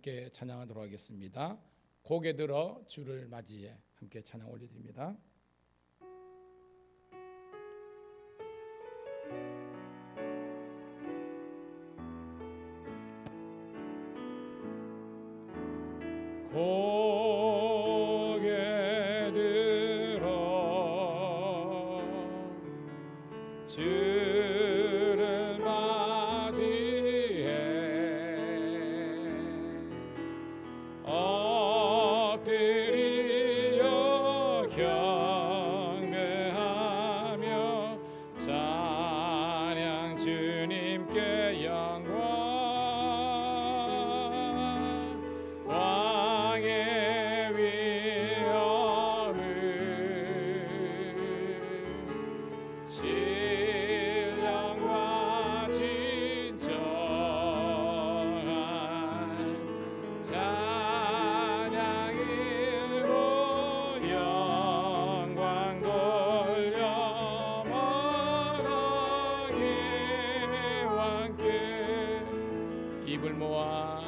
함께 찬양하도록 하겠습니다. 고개 들어 주를 맞이해 함께 찬양 올려드립니다. 고개 들어 주를 맞이해 엎드려 경배하며 찬양 주님께 영광 입을 모아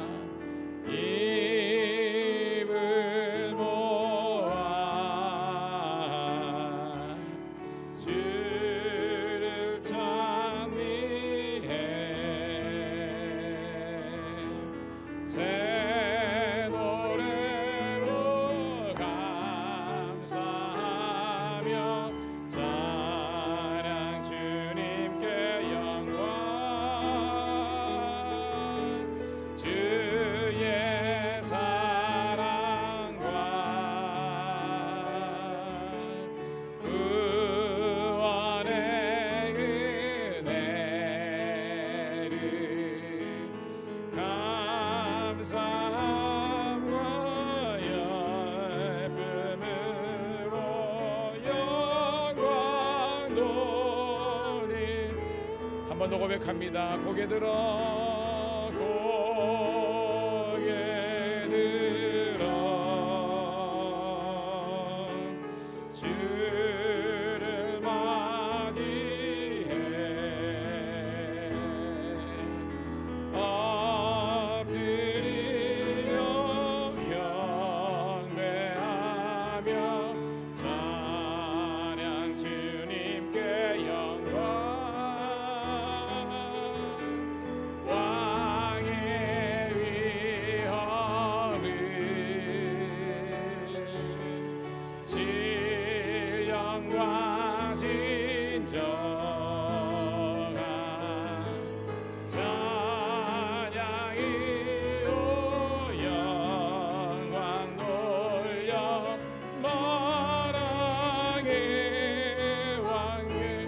주를 찬미해 새 노래로 감사하며 찬양 주님께 영광 주의 사랑과 구원의 은혜를 감사함과 열품으로 영광 돌리 한 번 더 고백합니다. 고개 들어 주를 맞이해 엎드려 경배하며 찬양 주님께 영광 왕의 위엄을 신령과 진정한 찬양으로 영광 돌려 만왕의 왕의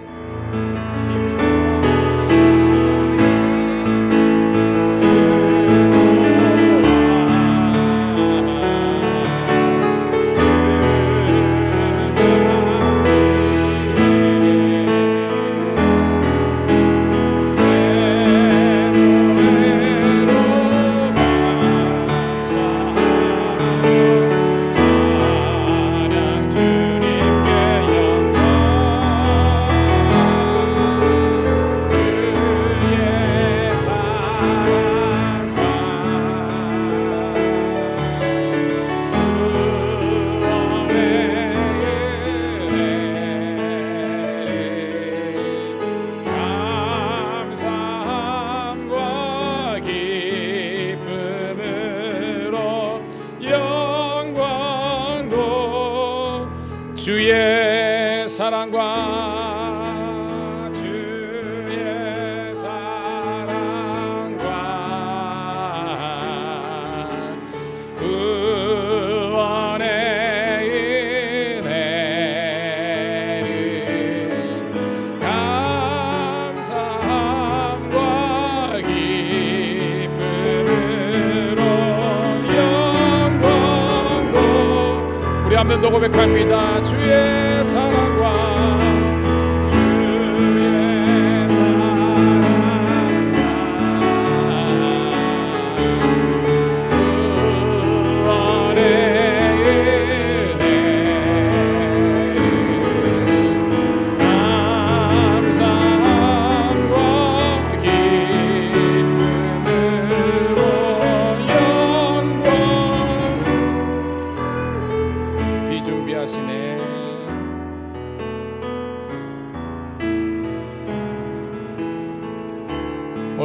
주의 사랑과 주의 사랑과 구원의 은혜를 감사함과 기쁨으로 영광도 우리 한 번 더 고백합니다. 주의 사랑과 주의 사랑과 구원의 은혜를 감사함과 기쁨으로 영광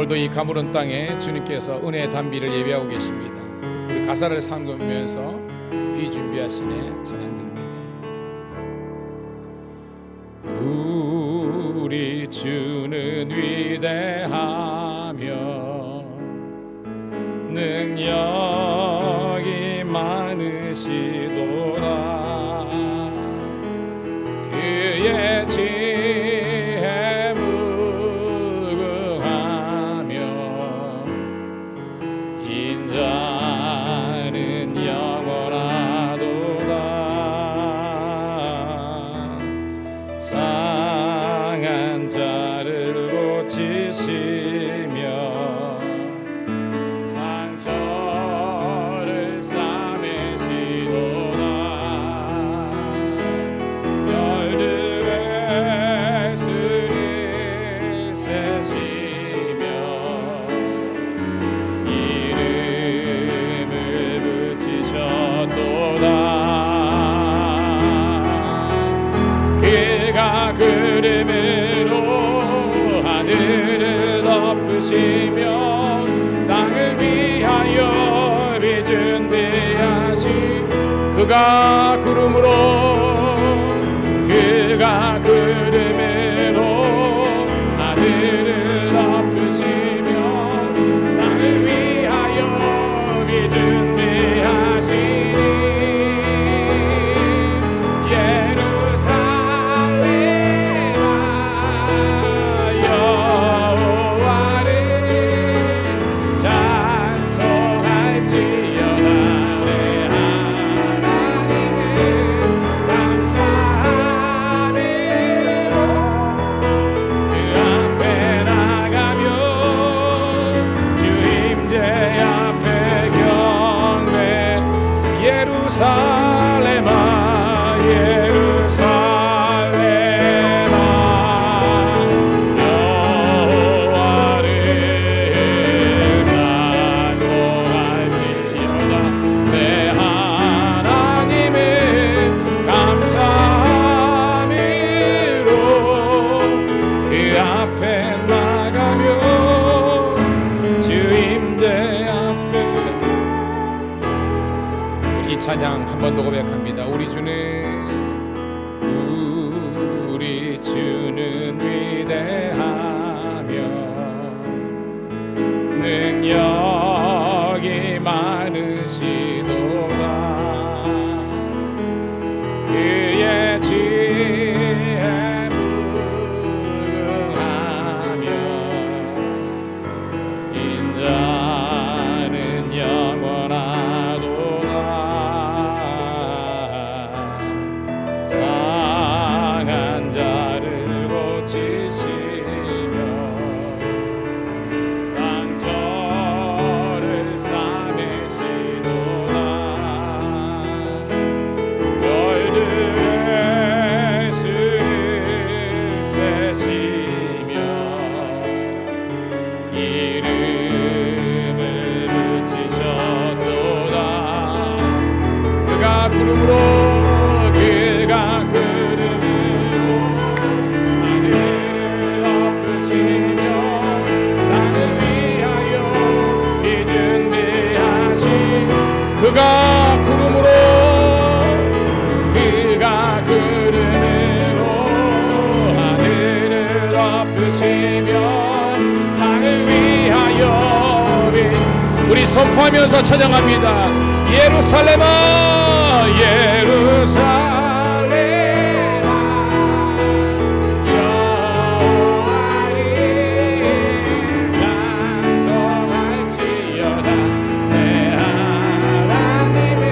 오늘도 이 가물은 땅에 주님께서 은혜의 단비를 예배하고 계십니다. 우리 가사를 삼으면서 비준비하시네 찬양 드립니다. 우리 주는 위대하며 능력이 많으시도다. 그의 지혜 무궁하며 인자는 영원하도다. 상한 자를 고치시며 상처를 싸매시도다. 별들의 수를 세시며 이름을 붙이셨도다. 그가 구름으로 하늘을 덮으시며 땅을 위하여 비 준비하시. 그가 구름으로 하늘을 덮으시며 땅을 위하여 비 준비하시니 예루살렘아 예루살렘아 여호와를 찬송할지어다. 내 하나님은 감사함으로 그 앞에 나가며 주임대 앞에. 이 찬양 한 번 더 고백합니다. 우리 주는 위대하며 능력이 많으시도다. 그의 지혜 무궁하며 인자는 영원하도다. 상한 자를 고치시며 상처를 싸매시도다. 별들의 수를 세시며 이름을 붙이셨도다. 그가 구름으로 하늘을 덮으시며 땅을 위하여 비 준비하신. 그가 구름으로 하늘을 덮으시며 땅을 위하여 비. 우리 선포하면서 찬양합니다. 예루살렘아 예루살렘아 여호와를 찬송할지어다. 내 하나님을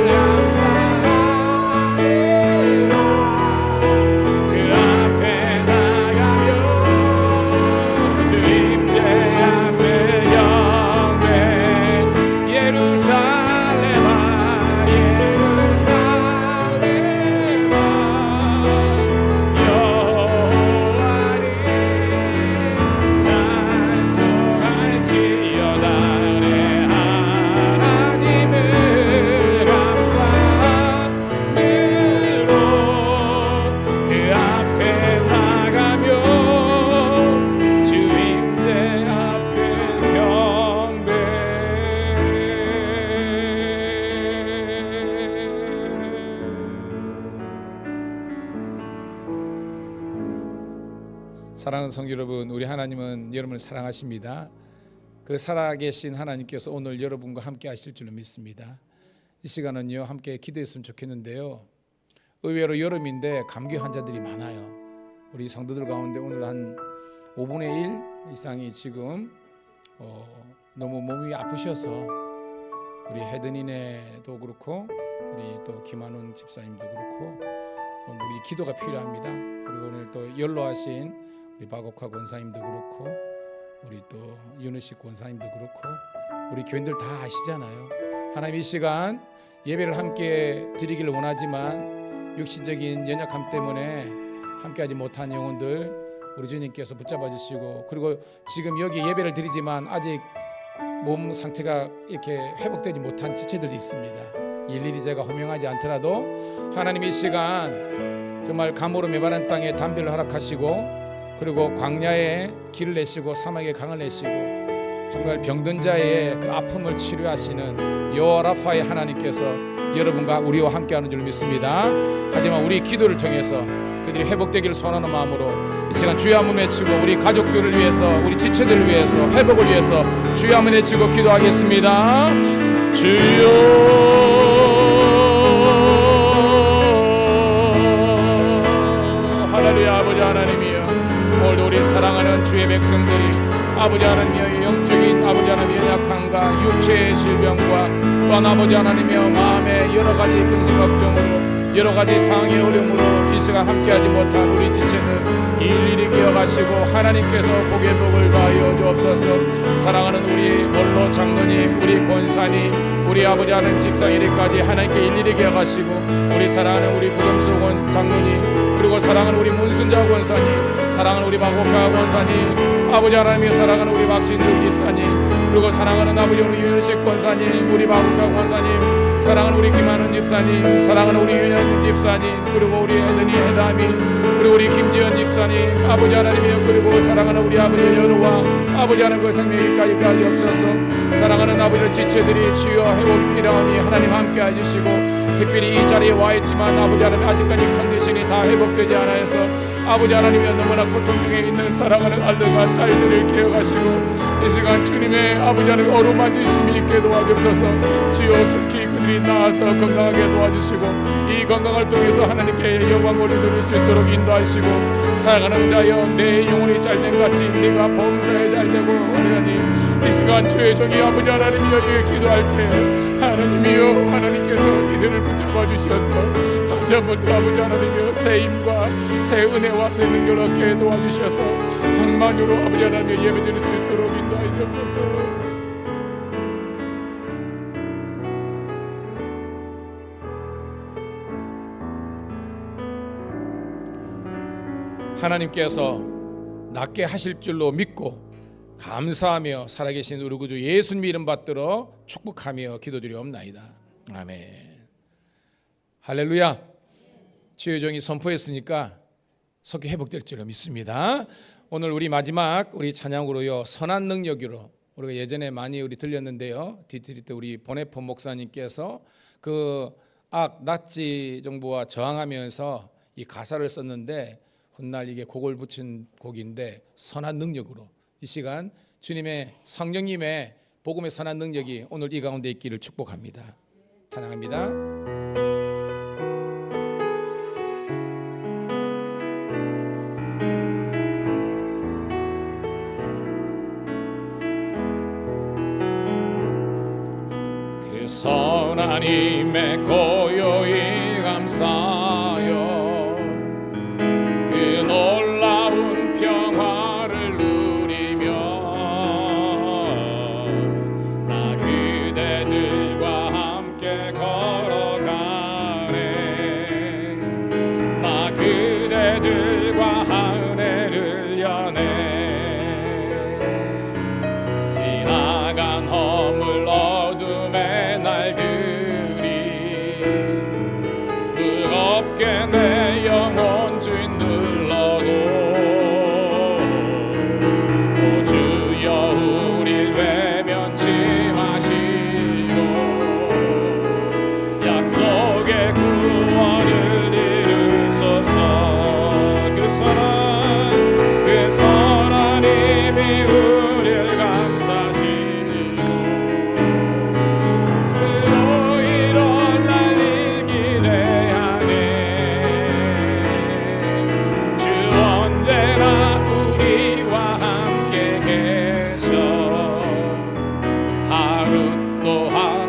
감사함으로 그 앞에 나가며 주임대 앞에 경배. 예루살렘아 예루살렘아 사랑하는 성도 여러분, 우리 하나님은 여러분을 사랑하십니다. 그 살아계신 하나님께서 오늘 여러분과 함께 하실 줄로 믿습니다. 이 시간은요 함께 기도했으면 좋겠는데요, 의외로 여름인데 감기 환자들이 많아요. 우리 성도들 가운데 오늘 한 5분의 1 이상이 지금 너무 몸이 아프셔서, 우리 헤드니네도 그렇고 우리 또 김한훈 집사님도 그렇고 우리 기도가 필요합니다. 그리고 오늘 또 연로하신 우리 박옥화 권사님도 그렇고 우리 또 윤우식 권사님도 그렇고 우리 교인들 다 아시잖아요. 하나님 이 시간 예배를 함께 드리기를 원하지만 육신적인 연약함 때문에 함께하지 못한 영혼들 우리 주님께서 붙잡아 주시고, 그리고 지금 여기 예배를 드리지만 아직 몸 상태가 이렇게 회복되지 못한 지체들도 있습니다. 일일이 제가 호명하지 않더라도 하나님 이 시간 정말 감으로 메마른 땅에 담비를 허락하시고, 그리고 광야에 길을 내시고 사막에 강을 내시고 정말 병든 자의 그 아픔을 치료하시는 여호와 라파의 하나님께서 여러분과 우리와 함께하는 줄 믿습니다. 하지만 우리 기도를 통해서 그들이 회복되기를 소원하는 마음으로 이 시간 주여 한번 외치고, 우리 가족들을 위해서, 우리 지체들을 위해서, 회복을 위해서 주여 한번 외치고 기도하겠습니다. 주여 하나님 아버지 하나님이여, 오늘도 우리 사랑하는 주의 백성들이 아버지 하나님이여 영적인 아버지 하나님의 연약함과 육체의 질병과 또한 아버지 하나님이여 마음의 여러 가지 근심 걱정으로 여러 가지 상황의 어려움으로 이 시간 함께하지 못한 우리 지체들 일일이 기억하시고 하나님께서 복의 복을 더하여 주옵소서. 사랑하는 우리 원로 장로님, 우리 권사님, 우리 아버지 하나님 집사일까지 하나님께 일일이 기억하시고, 우리 사랑하는 우리 구금수 장로님, 그리고 사랑하는 우리 문순자 권사님, 사랑하는 우리 박옥화 권사님, 아버지 하나님이 사랑하는 우리 박신주 집사님, 그리고 사랑하는 아버지 우리 윤식 권사님, 우리 박옥화 권사님, 사랑하는 우리 김한훈 집사님, 사랑하는 우리 윤현진 집사님, 그리고 우리 헤드니 헤다미, 그리고 우리 김지현 집사님, 아버지 하나님이여, 그리고 사랑하는 우리 아버지 연우와 아버지 하나님 그 생명이까지 없어서 사랑하는 아버지의 지체들이 치유와 회복이 필요하니 하나님 함께 해주시고, 특별히 이 자리에 와 있지만 아버지 하나님 아직까지 컨디션이 다 회복되지 않아서 아버지 하나님이여 너무나 고통 중에 있는 사랑하는 아들과 딸들을 기억하시고, 이 시간 주님의 아버지 하나님 어루만지심이 있게 도와주옵소서. 주여 속히 그들이 나아서 건강하게 도와주시고 이 건강을 통해서 하나님께 영광을 돌릴 수 있도록 인도하시고, 사랑하는 자여 내 영혼이 잘된 같이 네가 범사에 잘되고 하나님 이 시간 주의 종이 아버지 하나님이여 기도할 때 하나님이여 하나님께서 이들을 붙잡아 주셔서 다시 한번 더 아버지 하나님이여 새 힘과 새 은혜와 새 능력을 얻게 도와주셔서 항만으로 아버지 하나님의 예배드릴 수 있도록 인도하여 주옵소서. 하나님께서 낫게 하실 줄로 믿고 감사하며 살아계신 우리 구주 예수님 이름 받들어 축복하며 기도드리옵나이다. 아멘. 할렐루야. 주의 종이 선포했으니까 속히 회복될 줄로 믿습니다. 오늘 우리 마지막 우리 찬양으로요 선한 능력으로, 우리가 예전에 많이 우리 들렸는데요, 뒤틀 때 우리 보네포 목사님께서 그 나치 정부와 저항하면서 이 가사를 썼는데 훗날 이게 곡을 붙인 곡인데 선한 능력으로, 이 시간 주님의 성령님의 복음의 선한 능력이 오늘 이 가운데 있기를 축복합니다. 찬양합니다. 그 선한 힘에 고요히 감사하여 그 놀라운 평화를 누리며 나 그대들과 함께 걸어가네. 나 그대들과 은혜를 여네. 지나간 허물 어둠의 날들이 무겁게 내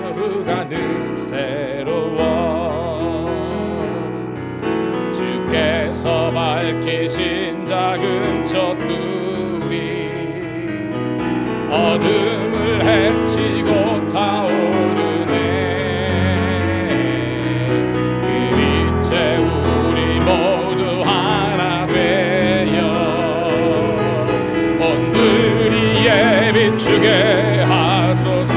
하루가 늘 새로워. 주께서 밝히신 작은 촛불이 어둠을 헤치고 타오르네. 그 빛에 우리 모두 하나 되어 온누리에 비추게 하소서.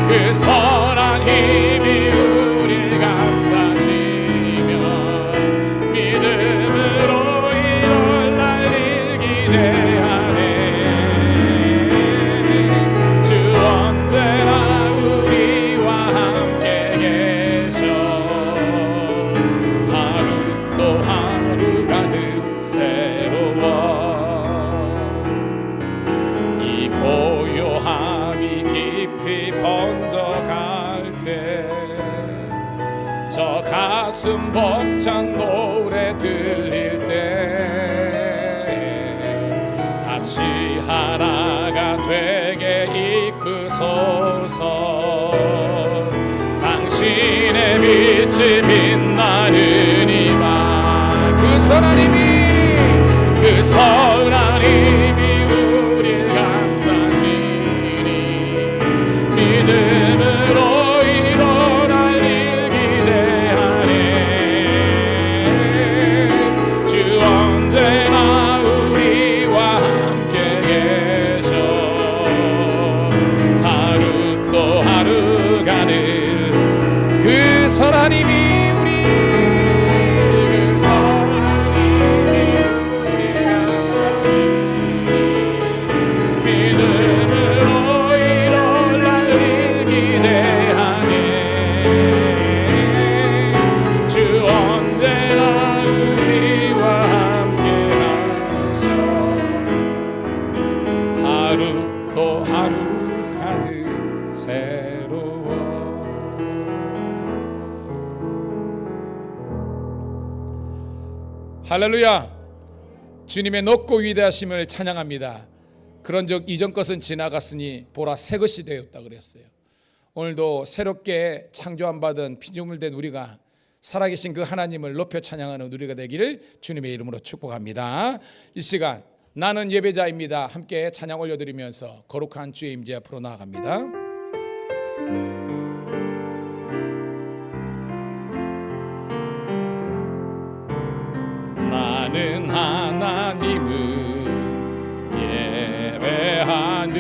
그 선한 힘이 우릴 감싸시며 믿음으로 이룰 날일 기대하네. 주 언제나 우리와 함께 계셔. 하루 또 하루가 늘 새로워. 이 고요함이 깊이 번져갈 때 저 가슴 벅찬 노래 들릴 때 다시 하나가 되게 이끄소서. 당신의 빛이 빛나는 이밤 그 선한 힘이 우릴 감싸시니 믿음으로 일어날 일 기대하네. 주 언제나 우리와 함께 계셔. 하루 또 하루가 늘 그 선한 힘이 또 하루가 늘 새로워. 할렐루야. 주님의 높고 위대하심을 찬양합니다. 그런 적 이전 것은 지나갔으니 보라 새 것이 되었다 그랬어요. 오늘도 새롭게 창조함 받은 피조물 된 우리가 살아계신 그 하나님을 높여 찬양하는 우리가 되기를 주님의 이름으로 축복합니다. 이 시간 나는 예배자입니다. 함께 찬양 올려드리면서 거룩한 주의 임재 앞으로 나아갑니다. 나는 하나님을 예배하는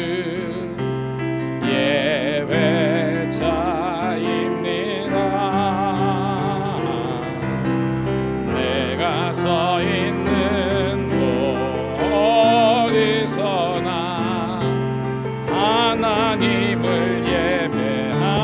예배자입니다. 내가 서 있는 어디서나 하나님을 예배하는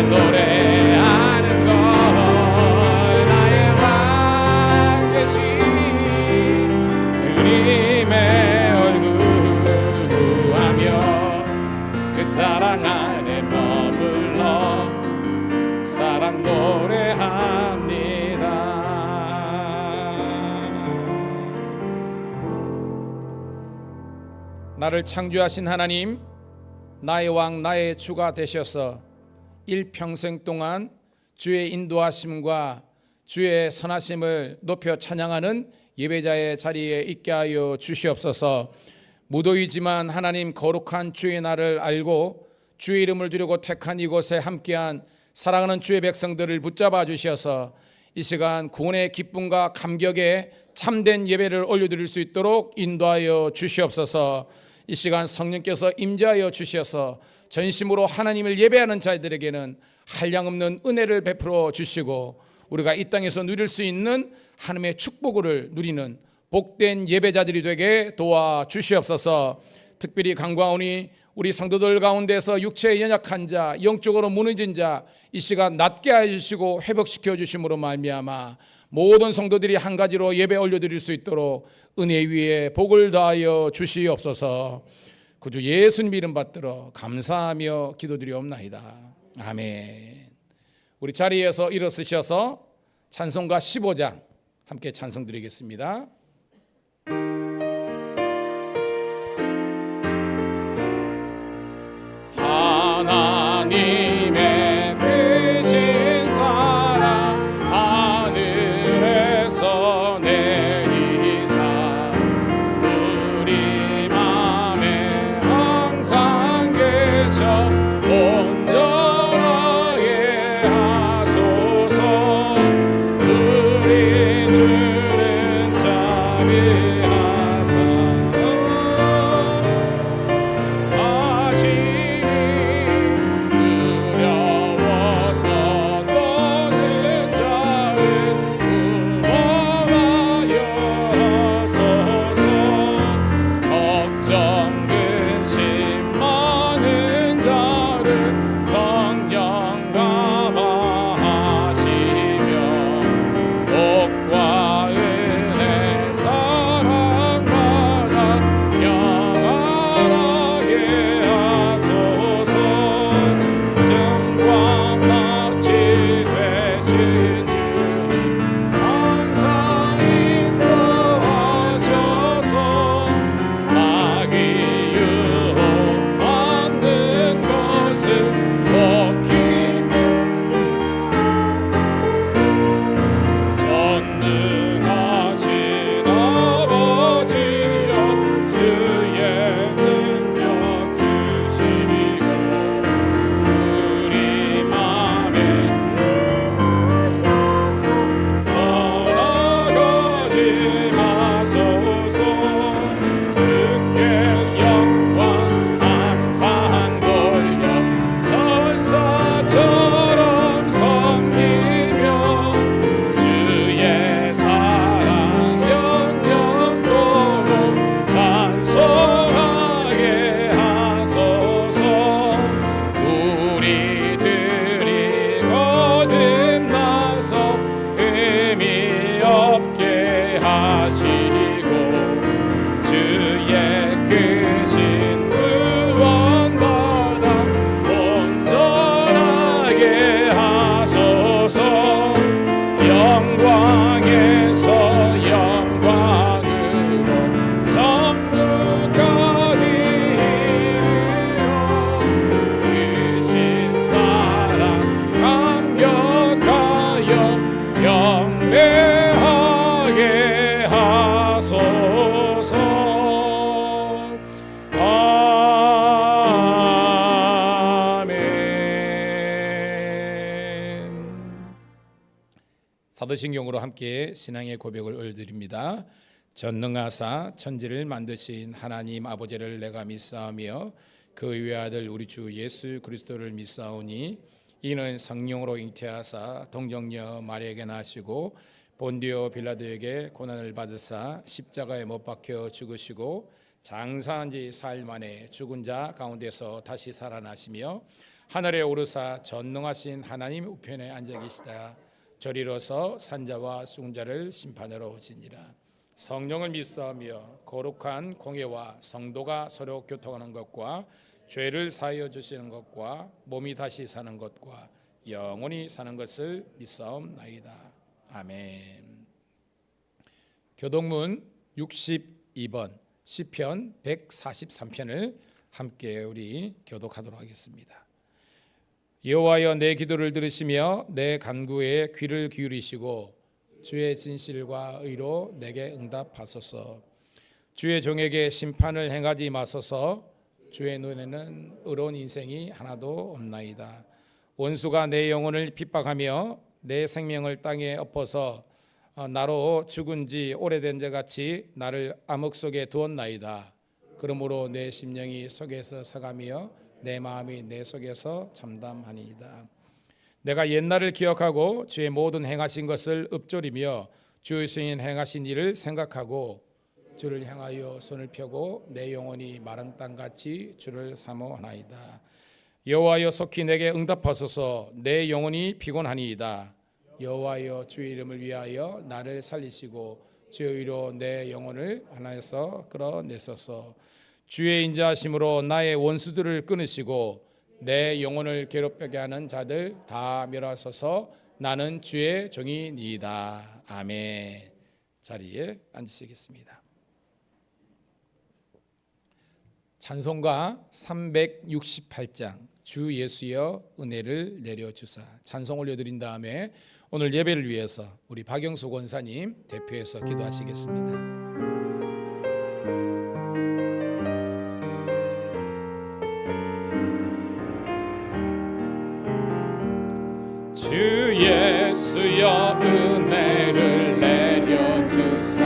노래하는 것 나의 왕 되신 주님의 얼굴 구하며 그 사랑 안에 머물러 사랑 노래합니다. 나를 창조하신 하나님, 나의 왕 나의 주가 되셔서 일평생 동안 주의 인도하심과 주의 선하심을 높여 찬양하는 예배자의 자리에 있게 하여 주시옵소서. 무도이지만 하나님 거룩한 주의 날을 알고 주의 이름을 두려고 택한 이곳에 함께한 사랑하는 주의 백성들을 붙잡아 주셔서 이 시간 구원의 기쁨과 감격에 참된 예배를 올려드릴 수 있도록 인도하여 주시옵소서. 이 시간 성령께서 임재하여 주셔서 전심으로 하나님을 예배하는 자들에게는 한량없는 은혜를 베풀어 주시고 우리가 이 땅에서 누릴 수 있는 하나님의 축복을 누리는 복된 예배자들이 되게 도와주시옵소서. 특별히 간구하오니 우리 성도들 가운데서 육체에 연약한 자, 영적으로 무너진 자 이 시간 낫게 해주시고 회복시켜 주심으로 말미암아 모든 성도들이 한 가지로 예배 올려드릴 수 있도록 은혜 위에 복을 다하여 주시옵소서. 구주 예수님 이름 받들어 감사하며 기도드리옵나이다. 아멘. 우리 자리에서 일어서셔서 찬송가 15장 함께 찬송 드리겠습니다. 하나님의 크신 사랑 하늘에서 내리사 우리 맘에 항상 계셔 온전하게 하소서. 우리 주는 자비하사 사도신경으로 함께 신앙의 고백을 올려드립니다. 전능하사 천지를 만드신 하나님 아버지를 내가 믿사오며 그 외아들 우리 주 예수 그리스도를 믿사오니 이는 성령으로 잉태하사 동정녀 마리아에게 나시고 본디오 빌라도에게 고난을 받으사 십자가에 못 박혀 죽으시고 장사한 지 4일 만에 죽은 자 가운데서 다시 살아나시며 하늘에 오르사 전능하신 하나님 우편에 앉아 계시다. 저리로서 산자와 숭자를 심판하러 오시니라. 성령을 믿사오며 거룩한 공예와 성도가 서로 교통하는 것과 죄를 사하여 주시는 것과 몸이 다시 사는 것과 영원히 사는 것을 믿사옵나이다. 아멘. 교독문 62번 시편 143편을 함께 우리 교독하도록 하겠습니다. 여호와여, 내 기도를 들으시며 내 간구에 귀를 기울이시고 주의 진실과 의로 내게 응답하소서. 주의 종에게 심판을 행하지 마소서. 주의 눈에는 의로운 인생이 하나도 없나이다. 원수가 내 영혼을 핍박하며 내 생명을 땅에 엎어서 나로 죽은 지 오래된 자 같이 나를 암흑 속에 두었나이다. 그러므로 내 심령이 속에서 사가며 내 마음이 내 속에서 잠담하니이다. 내가 옛날을 기억하고 주의 모든 행하신 것을 읊조리며 주의 스인 행하신 일을 생각하고 주를 향하여 손을 펴고 내 영혼이 마른 땅같이 주를 사모하나이다. 여호와여, 속히 내게 응답하소서. 내 영혼이 피곤하니이다. 여호와여, 주의 이름을 위하여 나를 살리시고 주의 의로 내 영혼을 하나에서 끌어내소서. 주의 인자하심으로 나의 원수들을 끊으시고 내 영혼을 괴롭게 하는 자들 다 멸하소서. 나는 주의 종이니이다. 아멘. 자리에 앉으시겠습니다. 찬송가 368장 주 예수여 은혜를 내려주사 찬송 올려드린 다음에 오늘 예배를 위해서 우리 박영수 권사님 대표해서 기도하시겠습니다. 주 예수여 은혜를 내려주사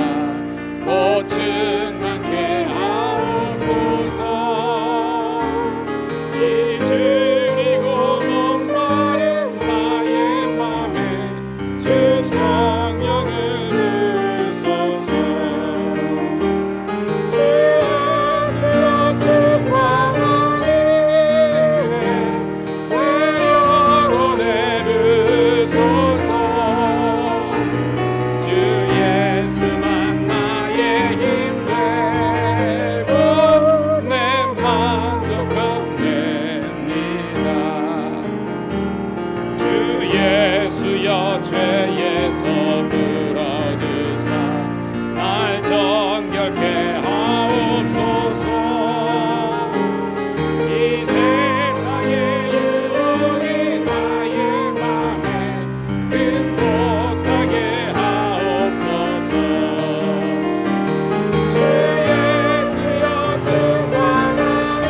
고증 많게 하옵소서. 지주리고 목마른 나의 맘에 주 성령을 부으소서. 주 예수여 충만하니 내 영혼에 부으소서. 주 예수만 나의 힘 되고 내 만족함 됩니다. 주 예수여 죄에서 풀어주사 날 정결케 하옵소서. 이 세상의 유혹이 나의 맘에 등못하게 하옵소서. 주 예수여 충만하니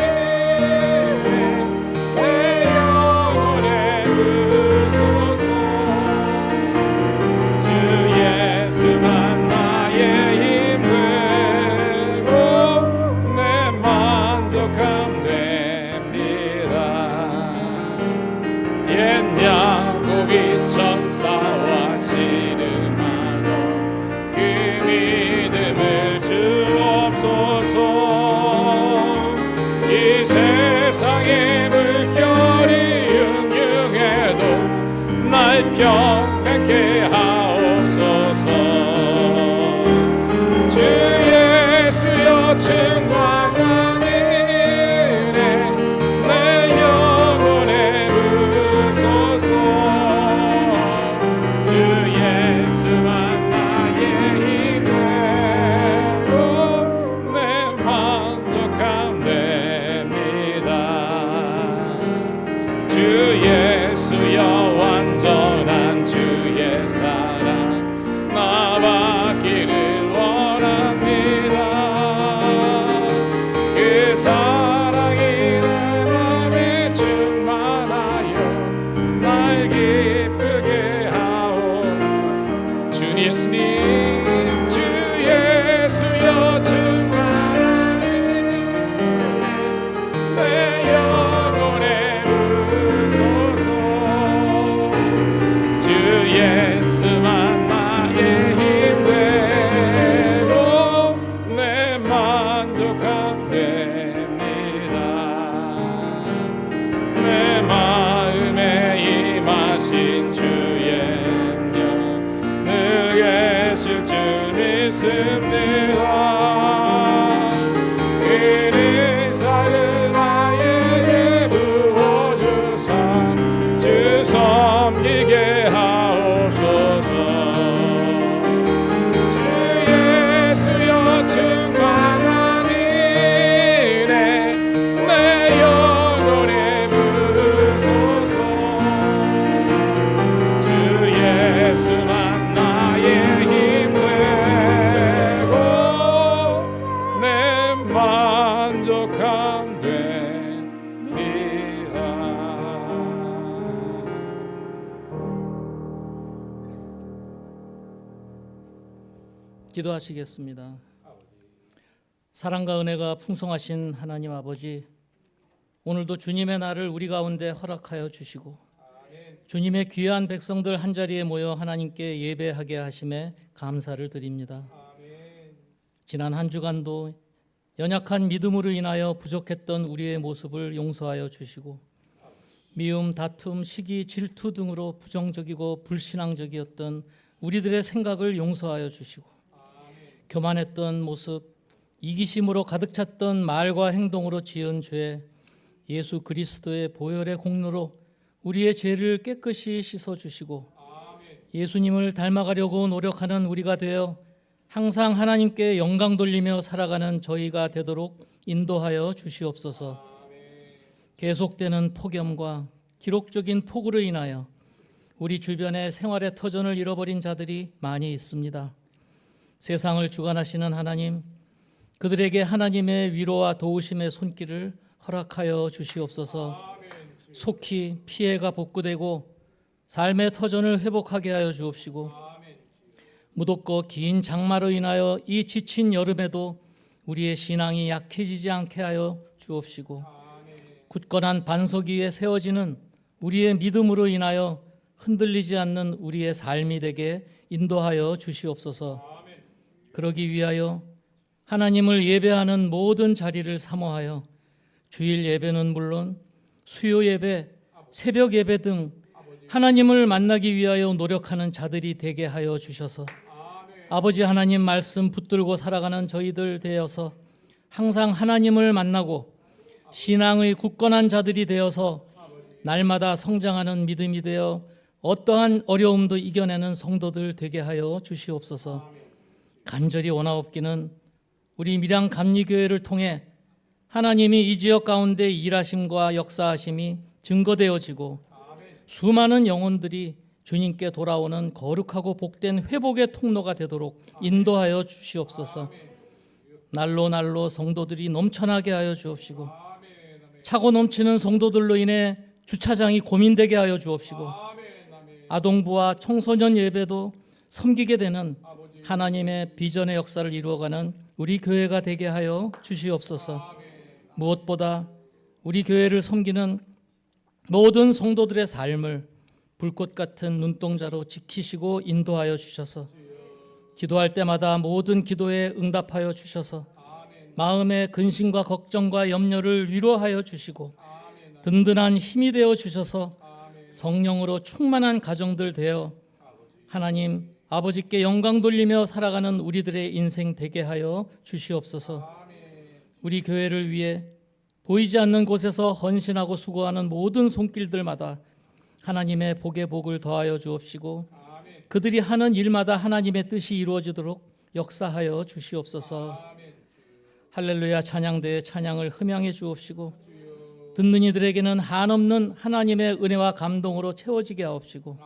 내 영혼에 부으소서. 주 예수만 나의 힘 되고 내 만족함 됩니다. 옛 야곱이 천사와 씨름하고 그 믿음을 주옵소서. 이 세상의 물결이 흉흉해도 날 평백케 하옵소서. 주 예수여 충만한 은혜 내 영혼에 부으소서. 주 예수만 나의 힘 되고 내 만족함 됩니다. 주 예수여 완전한 주의 사랑 나 받기를 원합니다. 그 사랑이 내 맘에 충만하여 날 기쁘게 하오. 주 예수님, 주 예수여 충만한 은혜 내 영혼에 부으소서. 대신 주의 명 늘 계실 줄 믿습니다. 그 은사를 나에게 부어주사 주 섬기게 하옵소서. 주 예수여 충만한 은혜 내 영혼에 부으소서. 주 예수만 나의 힘 되고 내 만족함 되리라. 기도하시겠습니다. 사랑과 은혜가 풍성하신 하나님 아버지, 오늘도 주님의 날을 우리 가운데 허락하여 주시고 주님의 귀한 백성들 한자리에 모여 하나님께 예배하게 하심에 감사를 드립니다. 지난 한 주간도 연약한 믿음으로 인하여 부족했던 우리의 모습을 용서하여 주시고 미움, 다툼, 시기, 질투 등으로 부정적이고 불신앙적이었던 우리들의 생각을 용서하여 주시고 교만했던 모습, 이기심으로 가득 찼던 말과 행동으로 지은 죄, 예수 그리스도의 보혈의 공로로 우리의 죄를 깨끗이 씻어주시고 예수님을 닮아가려고 노력하는 우리가 되어 항상 하나님께 영광 돌리며 살아가는 저희가 되도록 인도하여 주시옵소서. 계속되는 폭염과 기록적인 폭우로 인하여 우리 주변에 생활의 터전을 잃어버린 자들이 많이 있습니다. 세상을 주관하시는 하나님, 그들에게 하나님의 위로와 도우심의 손길을 허락하여 주시옵소서. 속히 피해가 복구되고 삶의 터전을 회복하게 하여 주옵시고 무덥고 긴 장마로 인하여 이 지친 여름에도 우리의 신앙이 약해지지 않게 하여 주옵시고 굳건한 반석 위에 세워지는 우리의 믿음으로 인하여 흔들리지 않는 우리의 삶이 되게 인도하여 주시옵소서. 그러기 위하여 하나님을 예배하는 모든 자리를 사모하여 주일 예배는 물론 수요 예배, 새벽 예배 등 하나님을 만나기 위하여 노력하는 자들이 되게 하여 주셔서 아버지 하나님 말씀 붙들고 살아가는 저희들 되어서 항상 하나님을 만나고 신앙의 굳건한 자들이 되어서 날마다 성장하는 믿음이 되어 어떠한 어려움도 이겨내는 성도들 되게 하여 주시옵소서. 간절히 원하옵기는 우리 밀양 감리교회를 통해 하나님이 이 지역 가운데 일하심과 역사하심이 증거되어지고 수많은 영혼들이 주님께 돌아오는 거룩하고 복된 회복의 통로가 되도록 인도하여 주시옵소서. 날로 성도들이 넘쳐나게 하여 주옵시고 차고 넘치는 성도들로 인해 주차장이 고민되게 하여 주옵시고 아동부와 청소년 예배도 섬기게 되는 하나님의 비전의 역사를 이루어가는 우리 교회가 되게 하여 주시옵소서. 무엇보다 우리 교회를 섬기는 모든 성도들의 삶을 불꽃 같은 눈동자로 지키시고 인도하여 주셔서 기도할 때마다 모든 기도에 응답하여 주셔서 마음의 근심과 걱정과 염려를 위로하여 주시고 든든한 힘이 되어 주셔서 성령으로 충만한 가정들 되어 하나님 아버지께 영광 돌리며 살아가는 우리들의 인생 되게 하여 주시옵소서. 우리 교회를 위해 보이지 않는 곳에서 헌신하고 수고하는 모든 손길들마다 하나님의 복의 복을 더하여 주옵시고 그들이 하는 일마다 하나님의 뜻이 이루어지도록 역사하여 주시옵소서. 할렐루야 찬양대의 찬양을 흠양해 주옵시고 듣는 이들에게는 한없는 하나님의 은혜와 감동으로 채워지게 하옵시고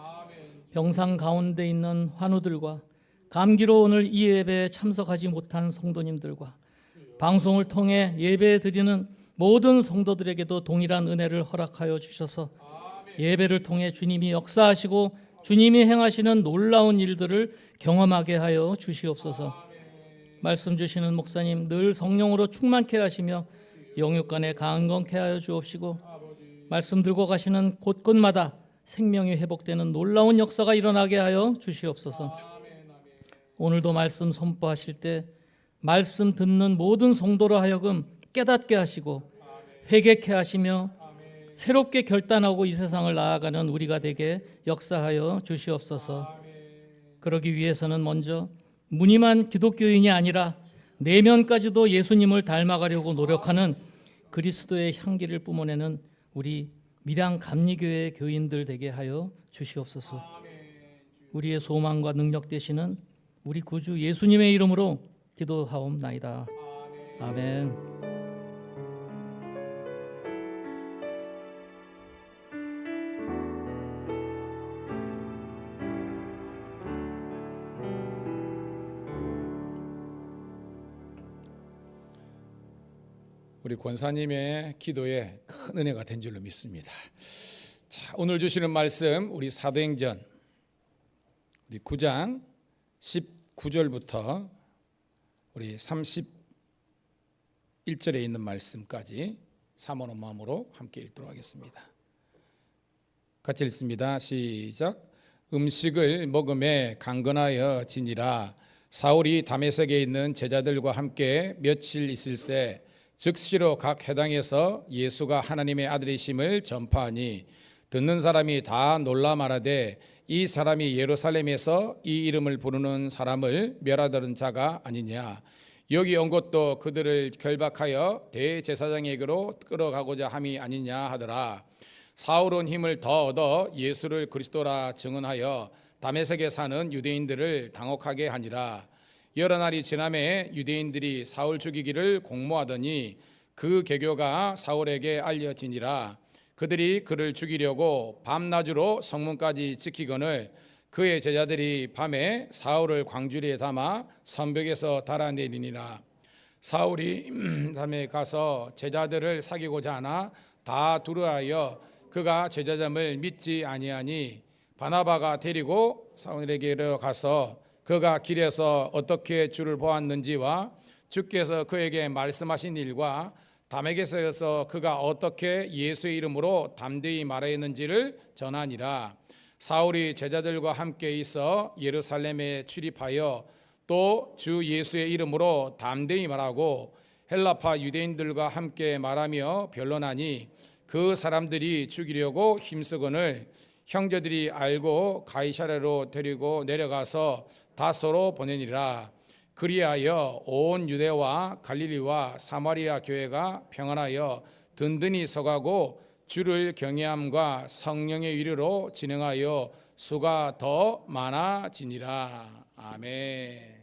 병상 가운데 있는 환우들과 감기로 오늘 이 예배에 참석하지 못한 성도님들과 방송을 통해 예배 드리는 모든 성도들에게도 동일한 은혜를 허락하여 주셔서 예배를 통해 주님이 역사하시고 주님이 행하시는 놀라운 일들을 경험하게 하여 주시옵소서. 말씀 주시는 목사님 늘 성령으로 충만케 하시며 영육간에 강건케 하여 주옵시고 말씀 들고 가시는 곳곳마다 생명이 회복되는 놀라운 역사가 일어나게 하여 주시옵소서. 오늘도 말씀 선포하실 때 말씀 듣는 모든 성도로 하여금 깨닫게 하시고 회개케 하시며 새롭게 결단하고 이 세상을 나아가는 우리가 되게 역사하여 주시옵소서. 그러기 위해서는 먼저 무늬만 기독교인이 아니라 내면까지도 예수님을 닮아가려고 노력하는 그리스도의 향기를 뿜어내는 우리 밀양 감리교회 교인들 되게 하여 주시옵소서. 우리의 소망과 능력 되시는 우리 구주 예수님의 이름으로 기도하옵나이다. 아멘. 우리 권사님의 기도에 큰 은혜가 된 줄로 믿습니다. 자, 오늘 주시는 말씀 우리 사도행전 우리 9장 19절부터 우리 31절에 있는 말씀까지 사모하는 마음으로 함께 읽도록 하겠습니다. 같이 읽습니다. 시작. 음식을 먹음에 강건하여 지니라. 사울이 다메섹에 있는 제자들과 함께 며칠 있을새 즉시로 각 회당에서 예수가 하나님의 아들이심을 전파하니 듣는 사람이 다 놀라 말하되 이 사람이 예루살렘에서 이 이름을 부르는 사람을 멸하던 자가 아니냐. 여기 온 것도 그들을 결박하여 대제사장에게로 끌어가고자 함이 아니냐 하더라. 사울은 힘을 더 얻어 예수를 그리스도라 증언하여 다메섹에 사는 유대인들을 당혹하게 하니라. 여러 날이 지나매 유대인들이 사울 죽이기를 공모하더니 그 계교가 사울에게 알려지니라. 그들이 그를 죽이려고 밤낮으로 성문까지 지키거늘 그의 제자들이 밤에 사울을 광주리에 담아 성벽에서 달아내리니라. 사울이 담에 가서 제자들을 사귀고자 하나 다 두려워하여 그가 제자됨을 믿지 아니하니 바나바가 데리고 사울에게로 가서 그가 길에서 어떻게 주를 보았는지와 주께서 그에게 말씀하신 일과 다메섹에서 그가 어떻게 예수의 이름으로 담대히 말하였는지를 전하니라. 사울이 제자들과 함께 있어 예루살렘에 출입하여 또 주 예수의 이름으로 담대히 말하고 헬라파 유대인들과 함께 말하며 변론하니 그 사람들이 죽이려고 힘쓰거늘 형제들이 알고 가이사랴로 데리고 내려가서 다소로 보내니라. 그리하여 온 유대와 갈릴리와 사마리아 교회가 평안하여 든든히 서가고 주를 경외함과 성령의 위로로 진행하여 수가 더 많아지니라. 아멘.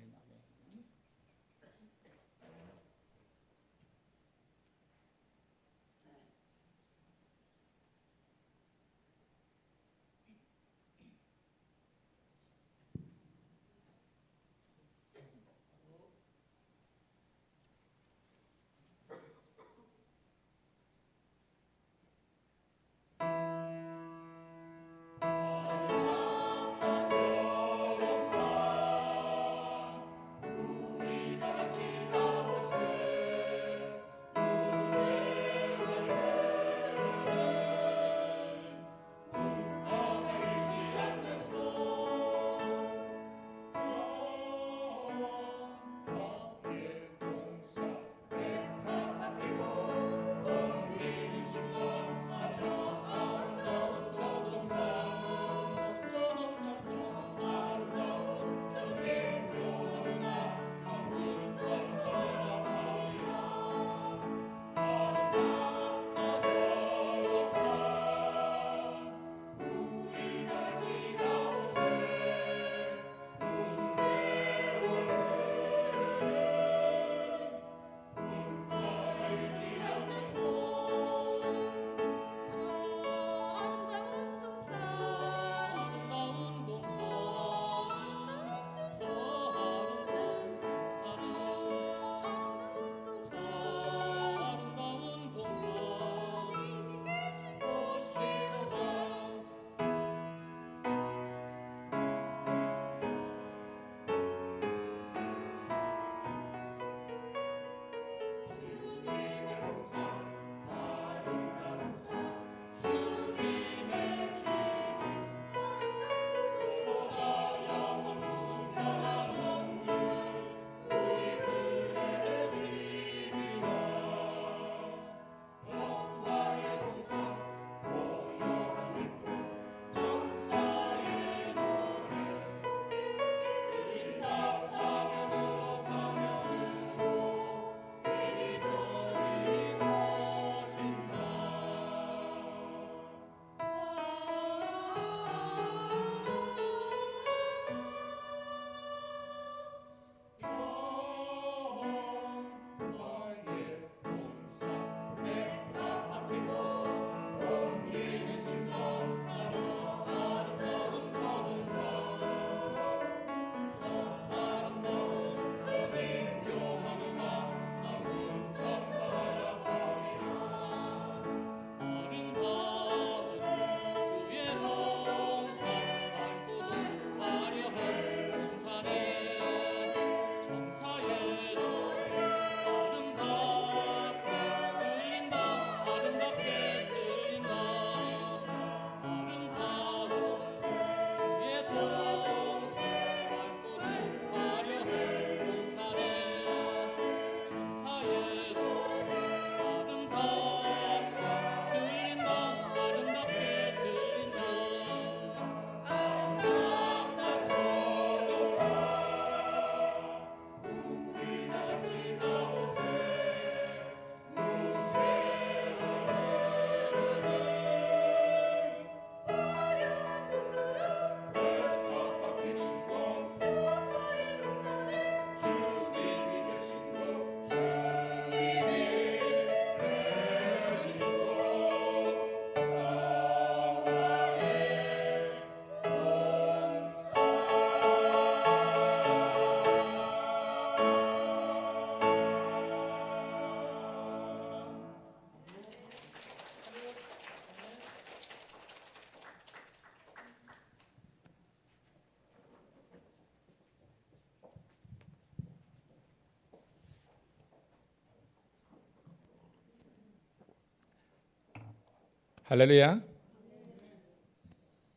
할렐루야.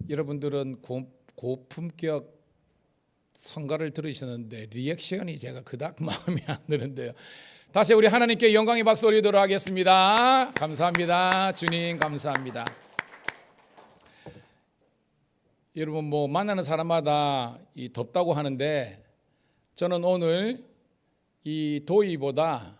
여러분들은 고품격 성가를 들으셨는데 리액션이 제가 그닥 마음에 안 드는데요. 다시 우리 하나님께 영광의 박수 올리도록 하겠습니다. 감사합니다. 주님 감사합니다. 여러분 뭐 만나는 사람마다 이 덥다고 하는데 저는 오늘 이 더위보다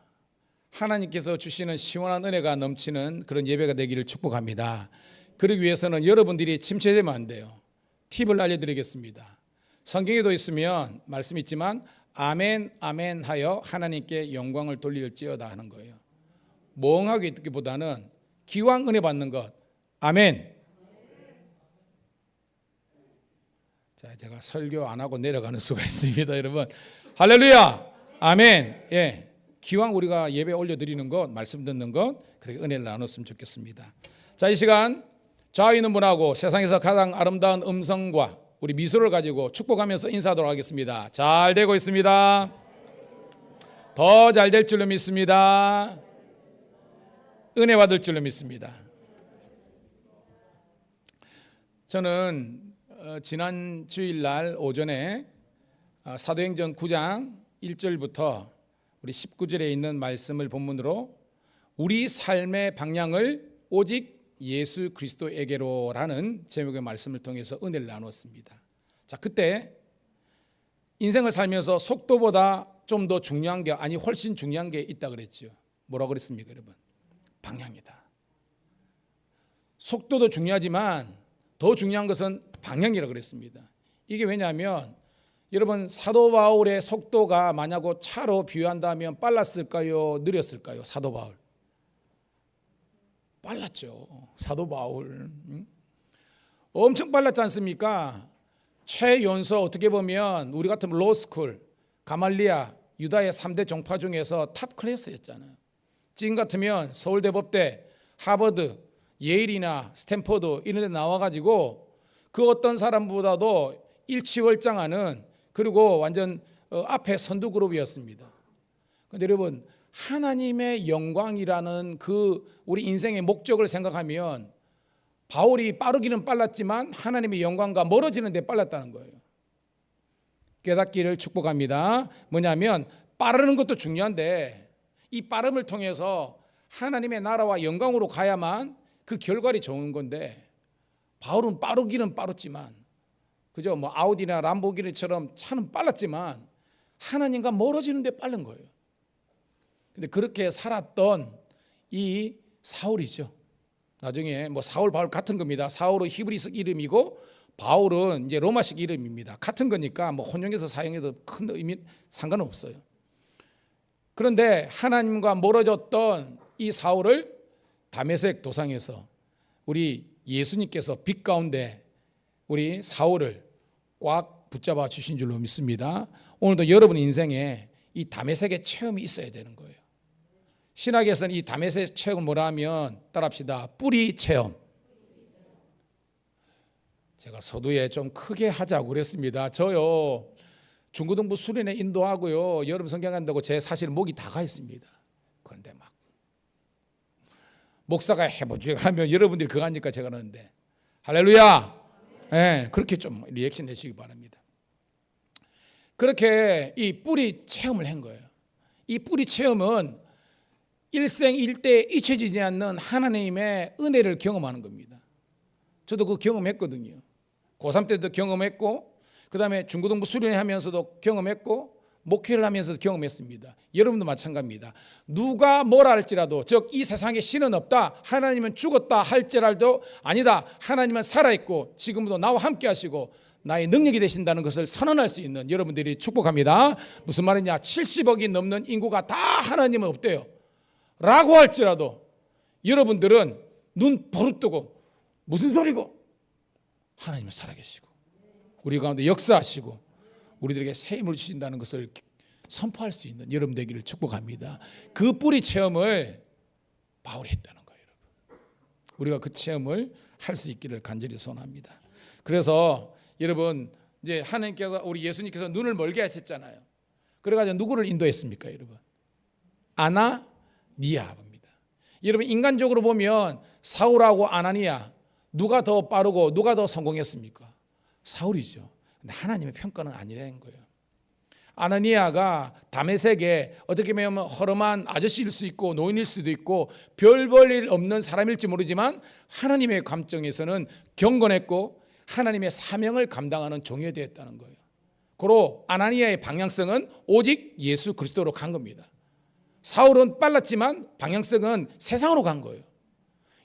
하나님께서 주시는 시원한 은혜가 넘치는 그런 예배가 되기를 축복합니다. 그러기 위해서는 여러분들이 침체되면 안 돼요. 팁을 알려드리겠습니다. 성경에도 있으면 말씀 있지만 아멘 아멘 하여 하나님께 영광을 돌릴지어다 하는 거예요. 멍하게 있기보다는 기왕 은혜 받는 것 아멘. 자, 제가 설교 안 하고 내려가는 수가 있습니다, 여러분. 할렐루야, 아멘. 예, 기왕 우리가 예배 올려드리는 것, 말씀 듣는 것, 그렇게 은혜를 나눴으면 좋겠습니다. 자, 이 시간 좌우 있는 분하고 세상에서 가장 아름다운 음성과 우리 미소를 가지고 축복하면서 인사하도록 하겠습니다. 잘 되고 있습니다. 더 잘 될 줄로 믿습니다. 은혜 받을 줄로 믿습니다. 저는 지난 주일날 오전에 사도행전 9장 1절부터 우리 19절에 있는 말씀을 본문으로 우리 삶의 방향을 오직 예수 그리스도에게로라는 제목의 말씀을 통해서 은혜를 나눴습니다. 자, 그때 인생을 살면서 속도보다 좀 더 중요한 게 아니 훨씬 중요한 게 있다 그랬죠. 뭐라고 그랬습니까, 여러분? 방향이다. 속도도 중요하지만 더 중요한 것은 방향이라고 그랬습니다. 이게 왜냐하면 여러분 사도 바울의 속도가 만약 차로 비유한다면 빨랐을까요? 느렸을까요? 사도 바울 빨랐죠. 사도 바울 엄청 빨랐지 않습니까? 최연소 어떻게 보면 우리 같으면 로스쿨, 가말리아, 유다의 3대 종파 중에서 탑 클래스였잖아요. 지금 같으면 서울대법대, 하버드, 예일이나 스탠퍼드 이런 데 나와가지고 그 어떤 사람보다도 일치월장하는 그리고 완전 앞에 선두 그룹이었습니다. 그런데 여러분 하나님의 영광이라는 그 우리 인생의 목적을 생각하면 바울이 빠르기는 빨랐지만 하나님의 영광과 멀어지는 데 빨랐다는 거예요. 깨닫기를 축복합니다. 뭐냐면 빠르는 것도 중요한데 이 빠름을 통해서 하나님의 나라와 영광으로 가야만 그 결과리 좋은 건데 바울은 빠르기는 빠르지만 그죠? 뭐 아우디나 람보르기니처럼 차는 빨랐지만 하나님과 멀어지는 데 빠른 거예요. 근데 그렇게 살았던 이 사울이죠. 나중에 뭐 사울 바울 같은 겁니다. 사울은 히브리식 이름이고 바울은 이제 로마식 이름입니다. 같은 거니까 뭐 혼용해서 사용해도 큰 의미 상관없어요. 그런데 하나님과 멀어졌던 이 사울을 다메섹 도상에서 우리 예수님께서 빛 가운데 우리 사울을 꽉 붙잡아 주신 줄로 믿습니다. 오늘도 여러분 인생에 이 다메섹의 체험이 있어야 되는 거예요. 신학에서는 이 다메섹 체험을 뭐라 하면 따라합시다. 뿌리 체험. 제가 서두에 좀 크게 하자고 그랬습니다. 저요 중고등부 수련회 인도하고요 여름 성경 한다고 제 사실 목이 다 가 있습니다. 그런데 막 목사가 해보지 하면 여러분들이 그거 하니까 제가 하는데 할렐루야. 네, 그렇게 좀 리액션 내시기 바랍니다. 그렇게 이 뿌리 체험을 한 거예요. 이 뿌리 체험은 일생일대에 잊혀지지 않는 하나님의 은혜를 경험하는 겁니다. 저도 그 경험했거든요. 고3 때도 경험했고 그 다음에 중고등부 수련회 하면서도 경험했고 목회를 하면서도 경험했습니다. 여러분도 마찬가지입니다. 누가 뭐라 할지라도 즉 이 세상에 신은 없다, 하나님은 죽었다 할지라도 아니다, 하나님은 살아있고 지금도 나와 함께 하시고 나의 능력이 되신다는 것을 선언할 수 있는 여러분들이 축복합니다. 무슨 말이냐, 70억이 넘는 인구가 다 하나님은 없대요 라고 할지라도 여러분들은 눈 버릇뜨고 무슨 소리고 하나님은 살아계시고 우리 가운데 역사하시고 우리들에게 새 힘을 주신다는 것을 선포할 수 있는 여러분 되기를 축복합니다. 그 뿌리 체험을 바울이 했다는 거예요, 여러분. 우리가 그 체험을 할 수 있기를 간절히 소원합니다. 그래서 여러분 이제 하나님께서 우리 예수님께서 눈을 멀게 하셨잖아요. 그래가지고 누구를 인도했습니까, 여러분? 아나니아입니다. 여러분 인간적으로 보면 사울하고 아나니아 누가 더 빠르고 누가 더 성공했습니까? 사울이죠. 근데 하나님의 평가는 아니라는 거예요. 아나니아가 다메섹에 어떻게 보면 허름한 아저씨일 수 있고 노인일 수도 있고 별 볼 일 없는 사람일지 모르지만 하나님의 감정에서는 경건했고 하나님의 사명을 감당하는 종이되었다는 거예요. 고로 아나니아의 방향성은 오직 예수 그리스도로 간 겁니다. 사울은 빨랐지만 방향성은 세상으로 간 거예요.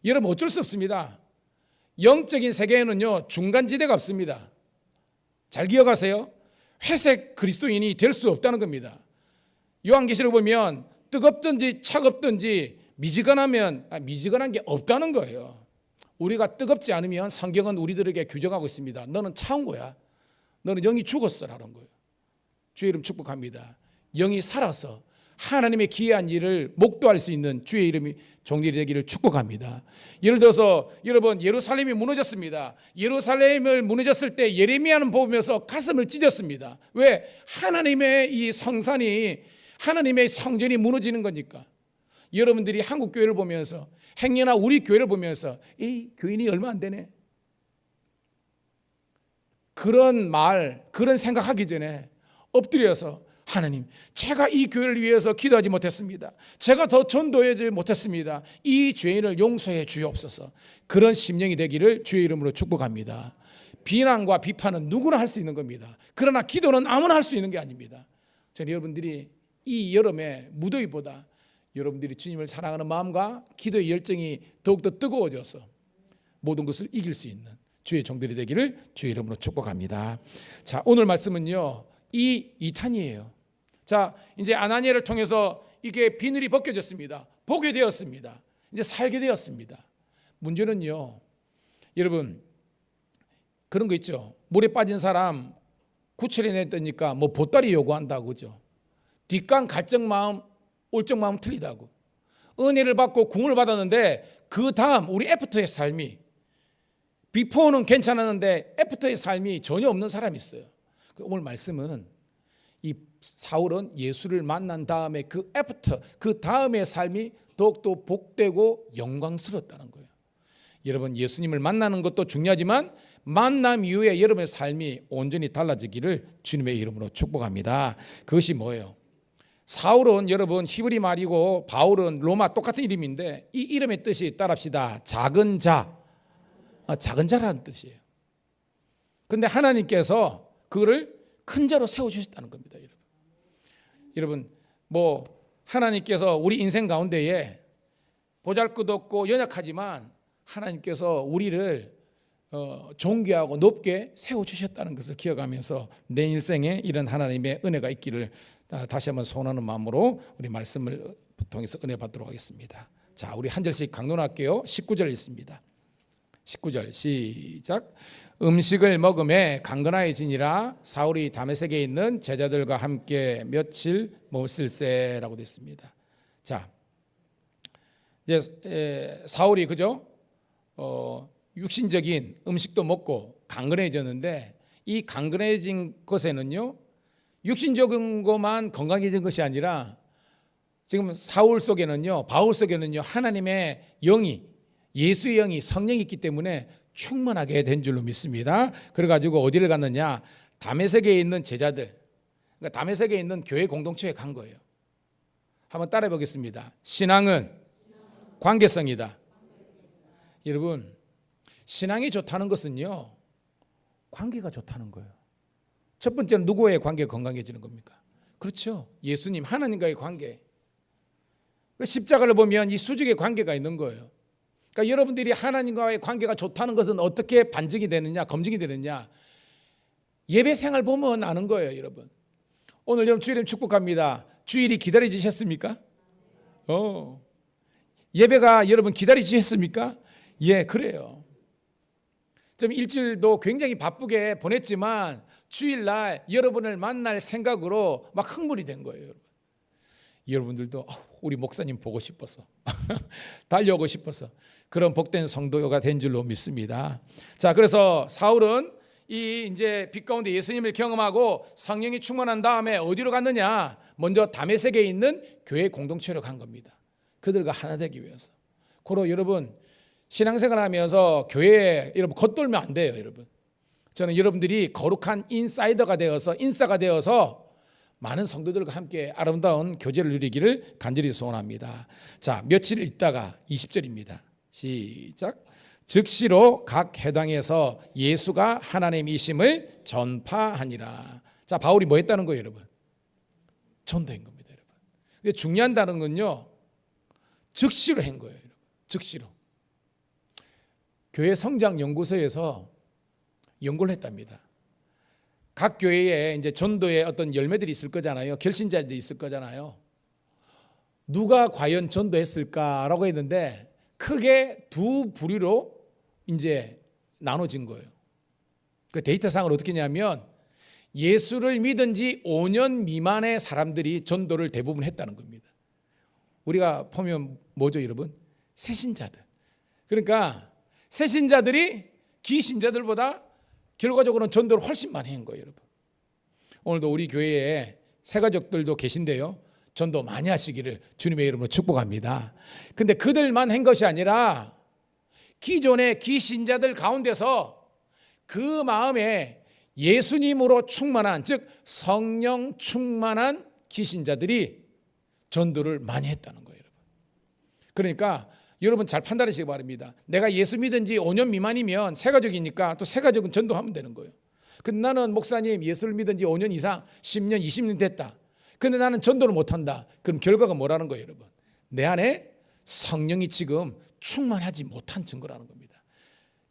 여러분 어쩔 수 없습니다. 영적인 세계에는요 중간지대가 없습니다. 잘 기억하세요. 회색 그리스도인이 될 수 없다는 겁니다. 요한계시록 보면 뜨겁든지 차갑든지 미지근한 게 없다는 거예요. 우리가 뜨겁지 않으면 성경은 우리들에게 규정하고 있습니다. 너는 차운 거야. 너는 영이 죽었어라는 거예요. 주의 이름 축복합니다. 영이 살아서 하나님의 기이한 일을 목도할 수 있는 주의 이름이 종들이 되기를 축복합니다. 예를 들어서 여러분 예루살렘이 무너졌습니다. 예루살렘을 무너졌을 때 예레미야는 보면서 가슴을 찢었습니다. 왜? 하나님의 이 성산이 하나님의 성전이 무너지는 거니까. 여러분들이 한국 교회를 보면서 행여나 우리 교회를 보면서 이 교인이 얼마 안 되네. 그런 생각하기 전에 엎드려서 하나님, 제가 이 교회를 위해서 기도하지 못했습니다. 제가 더 전도하지 못했습니다. 이 죄인을 용서해 주옵소서. 그런 심령이 되기를 주의 이름으로 축복합니다. 비난과 비판은 누구나 할 수 있는 겁니다. 그러나 기도는 아무나 할 수 있는 게 아닙니다. 저는 여러분들이 이 여름에 무더위보다 여러분들이 주님을 사랑하는 마음과 기도의 열정이 더욱더 뜨거워져서 모든 것을 이길 수 있는 주의 종들이 되기를 주의 이름으로 축복합니다. 자, 오늘 말씀은요 이 2탄이에요. 자, 이제 아나니아를 통해서 이게 비늘이 벗겨졌습니다. 보게 되었습니다. 이제 살게 되었습니다. 문제는요, 여러분 그런 거 있죠. 물에 빠진 사람 구출해 냈다니까 뭐 보따리 요구한다고 그죠. 뒷강 갈적 마음, 올적 마음 틀리다고. 은혜를 받고 궁을 받았는데 그 다음 우리 애프터의 삶이 비포는 괜찮았는데 애프터의 삶이 전혀 없는 사람이 있어요. 오늘 말씀은 이 사울은 예수를 만난 다음에 그 애프터, 그 다음의 삶이 더욱더 복되고 영광스럽다는 거예요. 여러분 예수님을 만나는 것도 중요하지만 만남 이후에 여러분의 삶이 온전히 달라지기를 주님의 이름으로 축복합니다. 그것이 뭐예요? 사울은 여러분 히브리 말이고 바울은 로마 똑같은 이름인데 이 이름의 뜻이 따라합시다. 작은 자, 작은 자라는 뜻이에요. 그런데 하나님께서 그거를 큰 자로 세워주셨다는 겁니다. 여러분 뭐 하나님께서 우리 인생 가운데에 보잘것없고 연약하지만 하나님께서 우리를 존귀하고 높게 세워주셨다는 것을 기억하면서 내 일생에 이런 하나님의 은혜가 있기를 다시 한번 소원하는 마음으로 우리 말씀을 통해서 은혜 받도록 하겠습니다. 자, 우리 한 절씩 강론할게요. 19절 있습니다. 19절 시작. 음식을 먹음에 강건하여지니라. 사울이 다메섹에 있는 제자들과 함께 며칠 못쓸세라고 됐습니다. 자, 이제 사울이 그죠? 육신적인 음식도 먹고 강건해졌는데 이 강건해진 것에는요 육신적인 것만 건강해진 것이 아니라 지금 사울 속에는요 바울 속에는요 하나님의 영이 예수의 영이 성령이 있기 때문에 충만하게 된 줄로 믿습니다. 그래가지고 어디를 갔느냐? 다메섹에 있는 제자들, 그러니까 다메섹에 있는 교회 공동체에 간 거예요. 한번 따라해 보겠습니다. 신앙은 관계성이다. 여러분 신앙이 좋다는 것은요 관계가 좋다는 거예요. 첫 번째는 누구와의 관계가 건강해지는 겁니까? 그렇죠. 예수님 하나님과의 관계. 십자가를 보면 이 수직의 관계가 있는 거예요. 그러니까 여러분들이 하나님과의 관계가 좋다는 것은 어떻게 반증이 되느냐, 검증이 되느냐? 예배 생활 보면 아는 거예요, 여러분. 오늘 여러분 주일을 축복합니다. 주일이 기다려지셨습니까? 예배가 여러분 기다려지셨습니까? 예, 그래요. 좀 일주일도 굉장히 바쁘게 보냈지만 주일날 여러분을 만날 생각으로 막 흥분이 된 거예요, 여러분. 여러분들도 우리 목사님 보고 싶어서 달려오고 싶어서 그런 복된 성도가 된 줄로 믿습니다. 자, 그래서 사울은 이 이제 빛 가운데 예수님을 경험하고 성령이 충만한 다음에 어디로 갔느냐? 먼저 다메섹에 있는 교회 공동체로 간 겁니다. 그들과 하나 되기 위해서. 그리고 여러분 신앙생활 하면서 교회에 여러분 겉돌면 안 돼요. 여러분 저는 여러분들이 거룩한 인사가 되어서 많은 성도들과 함께 아름다운 교제를 누리기를 간절히 소원합니다. 자, 며칠 있다가 20절입니다. 시작. 즉시로 각 회당에서 예수가 하나님이심을 전파하니라. 자, 바울이 뭐 했다는 거예요, 여러분? 전도한 겁니다, 여러분. 근데 중요한 단어는요, 즉시로 한 거예요, 여러분. 즉시로. 교회 성장 연구소에서 연구를 했답니다. 각 교회에 이제 전도의 어떤 열매들이 있을 거잖아요. 결신자들이 있을 거잖아요. 누가 과연 전도했을까라고 했는데 크게 두 부류로 이제 나눠진 거예요. 그 데이터상으로 어떻게 했냐면 예수를 믿은 지 5년 미만의 사람들이 전도를 대부분 했다는 겁니다. 우리가 보면 뭐죠, 여러분? 새신자들. 그러니까 새신자들이 기신자들보다 결과적으로는 전도를 훨씬 많이 한 거예요, 여러분. 오늘도 우리 교회에 새가족들도 계신데요. 전도 많이 하시기를 주님의 이름으로 축복합니다. 근데 그들만 한 것이 아니라 기존의 기신자들 가운데서 그 마음에 예수님으로 충만한, 즉 성령 충만한 기신자들이 전도를 많이 했다는 거예요, 여러분. 그러니까 여러분 잘 판단하시기 바랍니다. 내가 예수 믿은 지 5년 미만이면 새가족이니까 또 새가족은 전도하면 되는 거예요. 근데 나는 목사님 예수를 믿은 지 5년 이상 10년 20년 됐다. 근데 나는 전도를 못한다. 그럼 결과가 뭐라는 거예요, 여러분? 내 안에 성령이 지금 충만하지 못한 증거라는 겁니다.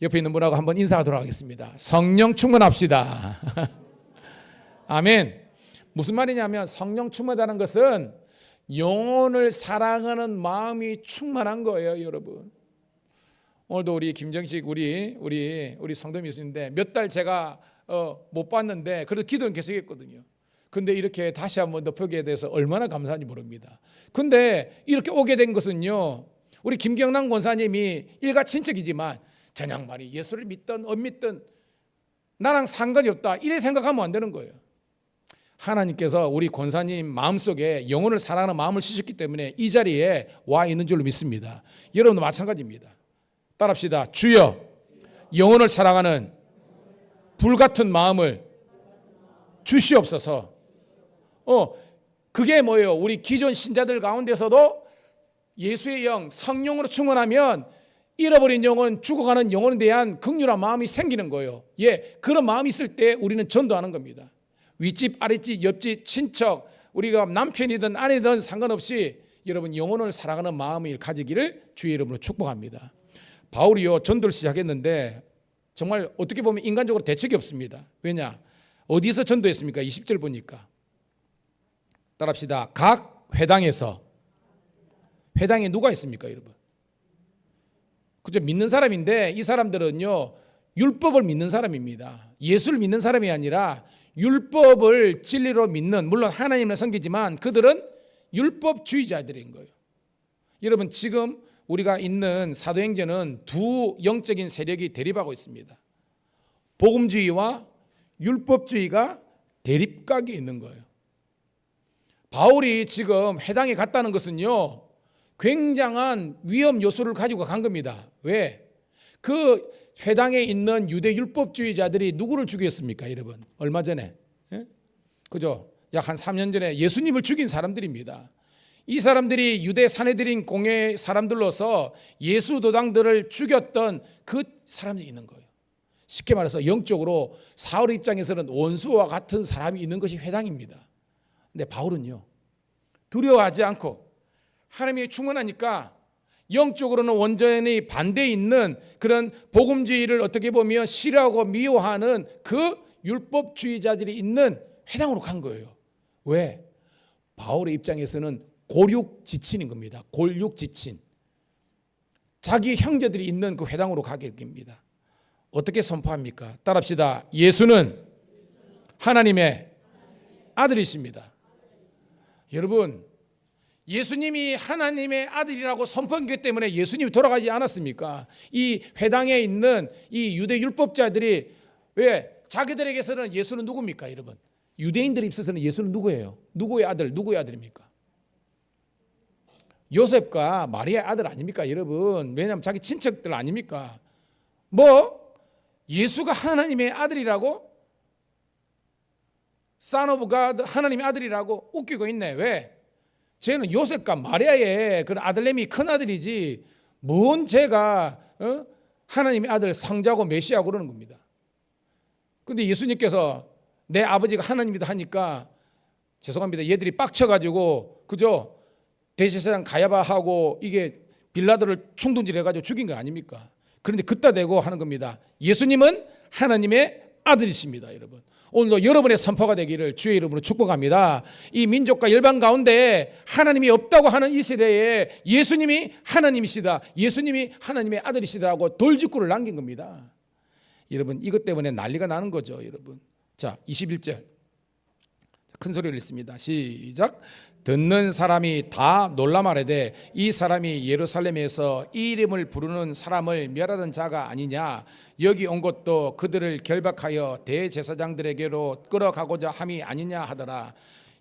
옆에 있는 분하고 한번 인사하도록 하겠습니다. 성령 충만합시다. 아멘. 무슨 말이냐면 성령 충만하다는 것은 영혼을 사랑하는 마음이 충만한 거예요, 여러분. 오늘도 우리 김정식 우리 성도님이 있는데 몇 달 제가 못 봤는데 그래도 기도는 계속했거든요. 근데 이렇게 다시 한번 더 뵙게 돼서 얼마나 감사한지 모릅니다. 근데 이렇게 오게 된 것은요, 우리 김경남 권사님이 일가 친척이지만 저 양반이 예수를 믿든 안 믿든 나랑 상관이 없다 이래 생각하면 안 되는 거예요. 하나님께서 우리 권사님 마음속에 영혼을 사랑하는 마음을 주셨기 때문에 이 자리에 와 있는 줄로 믿습니다. 여러분도 마찬가지입니다. 따라합시다. 주여 영혼을 사랑하는 불같은 마음을 주시옵소서. 그게 뭐예요? 우리 기존 신자들 가운데서도 예수의 영, 성령으로 충만하면 잃어버린 영혼, 죽어가는 영혼에 대한 긍휼한 마음이 생기는 거예요. 그런 마음이 있을 때 우리는 전도하는 겁니다. 윗집, 아랫집, 옆집, 친척, 우리가 남편이든 아내든 상관없이 여러분 영혼을 사랑하는 마음을 가지기를 주의 이름으로 축복합니다. 바울이요 전도를 시작했는데 정말 어떻게 보면 인간적으로 대책이 없습니다. 왜냐? 어디서 전도했습니까? 20절 보니까 따라합시다. 각 회당에서. 회당에 누가 있습니까, 여러분? 그죠? 믿는 사람인데 이 사람들은요 율법을 믿는 사람입니다. 예수를 믿는 사람이 아니라 율법을 진리로 믿는, 물론 하나님을 섬기지만 그들은 율법주의자들인 거예요. 여러분 지금 우리가 있는 사도행전은 두 영적인 세력이 대립하고 있습니다. 복음주의와 율법주의가 대립각에 있는 거예요. 바울이 지금 회당에 갔다는 것은요 굉장한 위험 요소를 가지고 간 겁니다. 왜? 그 회당에 있는 유대 율법주의자들이 누구를 죽였습니까, 여러분? 얼마 전에, 그죠? 약 한 3년 전에 예수님을 죽인 사람들입니다. 이 사람들이 유대 사내들인 공회 사람들로서 예수 도당들을 죽였던 그 사람이 있는 거예요. 쉽게 말해서 영적으로 사울 입장에서는 원수와 같은 사람이 있는 것이 회당입니다. 근데 바울은요 두려워하지 않고 하나님이 충만하니까 영적으로는 완전히 반대에 있는 그런 복음주의를 어떻게 보면 싫어하고 미워하는 그 율법주의자들이 있는 회당으로 간 거예요. 왜? 바울의 입장에서는 골육지친인 겁니다. 골육지친. 자기 형제들이 있는 그 회당으로 가게 됩니다. 어떻게 선포합니까? 따라합시다. 예수는 하나님의 아들이십니다. 여러분 예수님이 하나님의 아들이라고 선포했기 때문에 예수님이 돌아가지 않았습니까? 이 회당에 있는 이 유대 율법자들이 왜 자기들에게서는 예수는 누굽니까, 여러분? 유대인들에 있어서는 예수는 누구예요? 누구의 아들, 누구의 아들입니까? 요셉과 마리아 아들 아닙니까 여러분? 왜냐하면 자기 친척들 아닙니까? 뭐 예수가 하나님의 아들이라고? Son of God, 하나님의 아들이라고 웃기고 있네. 왜? 쟤는 요셉과 마리아의 그런 아들내미 큰아들이지 뭔 쟤가 하나님의 아들 상자고 메시아고 그러는 겁니다. 근데 예수님께서 내 아버지가 하나님이다 하니까 죄송합니다. 얘들이 빡쳐가지고 그죠? 대제사장 가야바하고 이게 빌라도를 충동질해가지고 죽인 거 아닙니까? 그런데 그따 대고 하는 겁니다. 예수님은 하나님의 아들이십니다, 여러분. 오늘도 여러분의 선포가 되기를 주의 이름으로 축복합니다. 이 민족과 열방 가운데 하나님이 없다고 하는 이 세대에 예수님이 하나님이시다, 예수님이 하나님의 아들이시다라고 돌직구를 남긴 겁니다. 여러분 이것 때문에 난리가 나는 거죠, 여러분. 자, 21절 큰 소리를 읽습니다. 시작. 듣는 사람이 다 놀라 말하되 이 사람이 예루살렘에서 이 이름을 부르는 사람을 멸하던 자가 아니냐. 여기 온 것도 그들을 결박하여 대제사장들에게로 끌어가고자 함이 아니냐 하더라.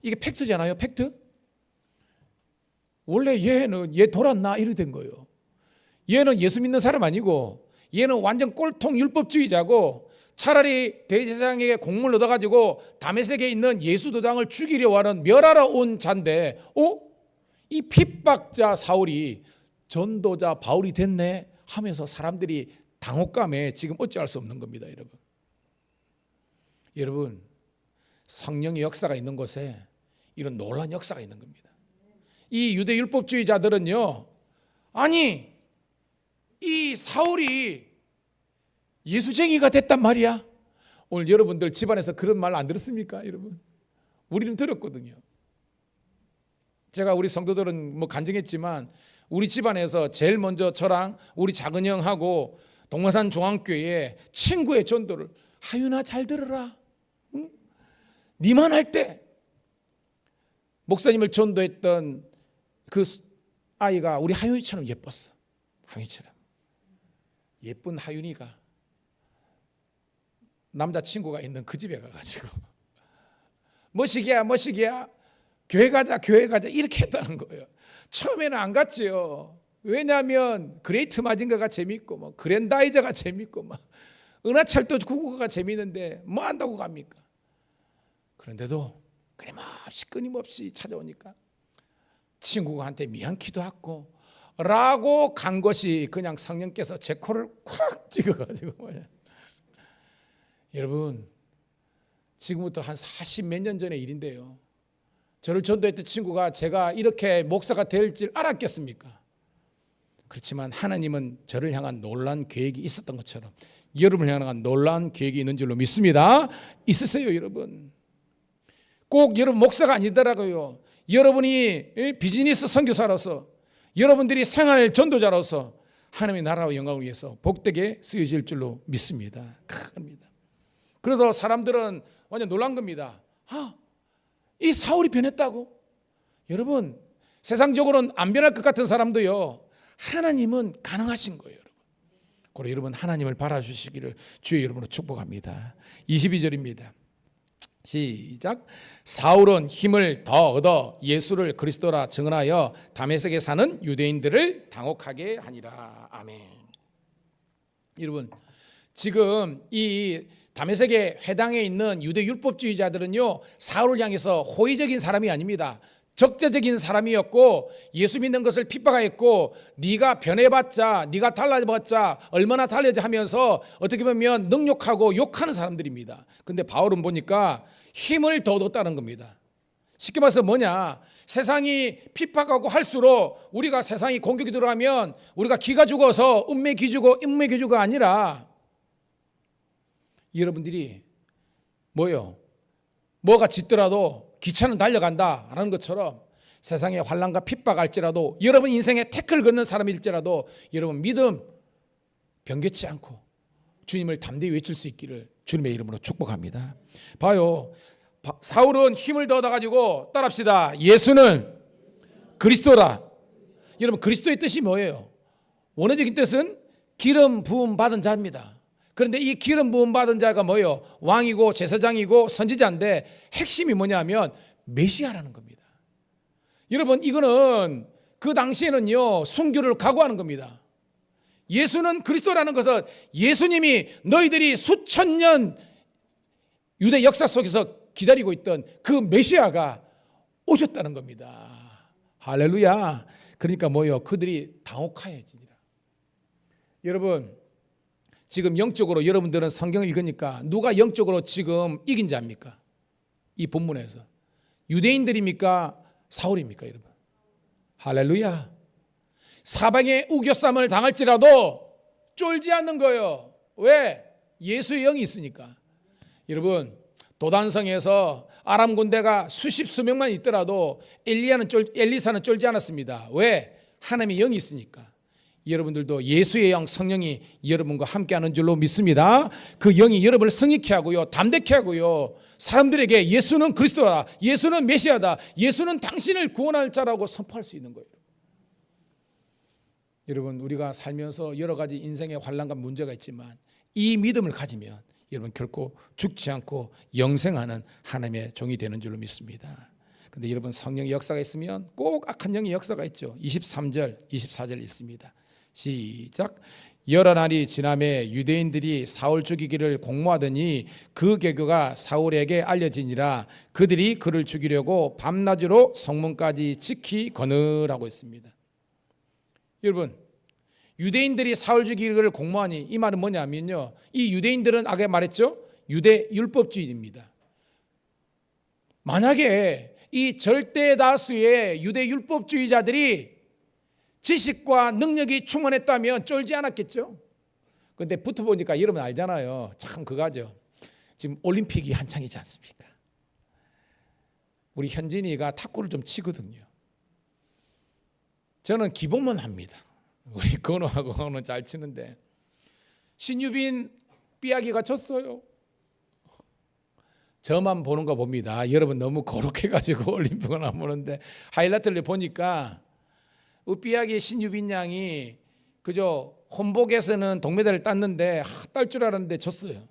이게 팩트잖아요. 팩트. 원래 얘 돌았나 이렇게 된 거예요. 얘는 예수 믿는 사람 아니고 얘는 완전 꼴통 율법주의자고 차라리 대제사장에게 공문을 얻어가지고 다메섹에 있는 예수 도당을 죽이려 하는 멸하러 온 자인데 이 핍박자 사울이 전도자 바울이 됐네 하면서 사람들이 당혹감에 지금 어찌할 수 없는 겁니다. 여러분 성령의 역사가 있는 곳에 이런 놀라운 역사가 있는 겁니다. 이 유대 율법주의자들은요, 아니 이 사울이 예수쟁이가 됐단 말이야. 오늘 여러분들 집안에서 그런 말 안 들었습니까, 여러분? 우리는 들었거든요. 제가 우리 성도들은 뭐 간증했지만 우리 집안에서 제일 먼저 저랑 우리 작은 형하고 동마산 종안교회에 친구의 전도를 하윤아 잘 들어라. 응? 니만 할 때 목사님을 전도했던 그 아이가 우리 하윤이처럼 예뻤어. 하윤이처럼 예쁜 하윤이가 남자친구가 있는 그 집에 가가지고 뭐시기야 교회 가자 이렇게 했다는 거예요. 처음에는 안 갔지요. 왜냐하면 그레이트 마징가가 재밌고 뭐 그랜다이저가 재밌고 막 은하철도 999가 재밌는데 뭐 한다고 갑니까? 그런데도 끊임없이 찾아오니까 친구한테 미안키도 하고 라고 간 것이 그냥 성령께서 제 코를 콱 찍어가지고 뭐야. 여러분 지금부터 한 40 몇 년 전의 일인데요, 저를 전도했던 친구가 제가 이렇게 목사가 될 줄 알았겠습니까? 그렇지만 하나님은 저를 향한 놀라운 계획이 있었던 것처럼 여러분을 향한 놀라운 계획이 있는 줄로 믿습니다. 있으세요 여러분. 꼭 여러분 목사가 아니더라고요. 여러분이 비즈니스 선교사로서 여러분들이 생활 전도자로서 하나님의 나라와 영광을 위해서 복되게 쓰여질 줄로 믿습니다. 큰입니다. 그래서 사람들은 완전 놀란 겁니다. 이 사울이 변했다고? 여러분 세상적으로는 안 변할 것 같은 사람도요, 하나님은 가능하신 거예요. 그래서 여러분 하나님을 바라주시기를 주의 이름으로 축복합니다. 22절입니다. 시작. 사울은 힘을 더 얻어 예수를 그리스도라 증언하여 다메섹에 사는 유대인들을 당혹하게 하니라. 아멘. 여러분 지금 이 다메섹의 회당에 있는 유대 율법주의자들은요, 사울을 향해서 호의적인 사람이 아닙니다. 적대적인 사람이었고 예수 믿는 것을 핍박했고 네가 변해봤자 네가 달라져봤자 얼마나 달라져 하면서 어떻게 보면 능욕하고 욕하는 사람들입니다. 근데 바울은 보니까 힘을 더 얻었다는 겁니다. 쉽게 말해서 뭐냐, 세상이 핍박하고 할수록 우리가 세상이 공격이 들어가면 우리가 기가 죽어서 음매 기주고 인매 기주가 아니라 여러분들이 뭐가 짙더라도 기차는 달려간다라는 것처럼 세상의 환난과 핍박할지라도 여러분 인생에 태클 걷는 사람일지라도 여러분 믿음 변개치 않고 주님을 담대히 외칠 수 있기를 주님의 이름으로 축복합니다. 봐요, 사울은 힘을 더 얻어가지고 따라합시다. 예수는 그리스도라. 여러분 그리스도의 뜻이 뭐예요? 원어적인 뜻은 기름 부음 받은 자입니다. 그런데 이 기름 부음 받은 자가 뭐예요? 왕이고 제사장이고 선지자인데 핵심이 뭐냐면 메시아라는 겁니다. 여러분 이거는 그 당시에는요 순교를 각오하는 겁니다. 예수는 그리스도라는 것은 예수님이 너희들이 수천 년 유대 역사 속에서 기다리고 있던 그 메시아가 오셨다는 겁니다. 할렐루야. 그러니까 뭐요? 그들이 당혹하여지니라. 여러분, 지금 영적으로 여러분들은 성경을 읽으니까 누가 영적으로 지금 이긴 자입니까? 이 본문에서 유대인들입니까? 사울입니까? 여러분, 할렐루야. 사방에 우겨쌈을 당할지라도 쫄지 않는 거예요. 왜? 예수의 영이 있으니까. 여러분, 도단성에서 아람 군대가 수십 수명만 있더라도 엘리사는 쫄지 않았습니다. 왜? 하나님의 영이 있으니까. 여러분들도 예수의 영 성령이 여러분과 함께하는 줄로 믿습니다. 그 영이 여러분을 승리케 하고요, 담대케 하고요, 사람들에게 예수는 그리스도다, 예수는 메시아다, 예수는 당신을 구원할 자라고 선포할 수 있는 거예요. 여러분, 우리가 살면서 여러 가지 인생의 환난과 문제가 있지만 이 믿음을 가지면 여러분 결코 죽지 않고 영생하는 하나님의 종이 되는 줄로 믿습니다. 그런데 여러분, 성령의 역사가 있으면 꼭 악한 영의 역사가 있죠. 23절 24절 있습니다. 시작. 여러 날이 지남에 유대인들이 사울 죽이기를 공모하더니 그 계교가 사울에게 알려지니라. 그들이 그를 죽이려고 밤낮으로 성문까지 지키거느라고 했습니다. 여러분, 유대인들이 사울 죽이기를 공모하니 이 말은 뭐냐면요, 이 유대인들은 아까 말했죠, 유대 율법주의입니다. 만약에 이 절대 다수의 유대 율법주의자들이 지식과 능력이 충만했다면 쫄지 않았겠죠. 그런데 붙어보니까 여러분 알잖아요. 참 그거죠. 지금 올림픽이 한창이지 않습니까? 우리 현진이가 탁구를 좀 치거든요. 저는 기본만 합니다. 우리 건호하고는 잘 치는데 신유빈 삐약이가 졌어요. 저만 보는 거 봅니다. 여러분 너무 거룩해가지고 올림픽은 안 보는데 하이라이트를 보니까 삐약이 신유빈 양이 그저 혼복에서는 동메달을 땄는데 딸 줄 알았는데 졌어요.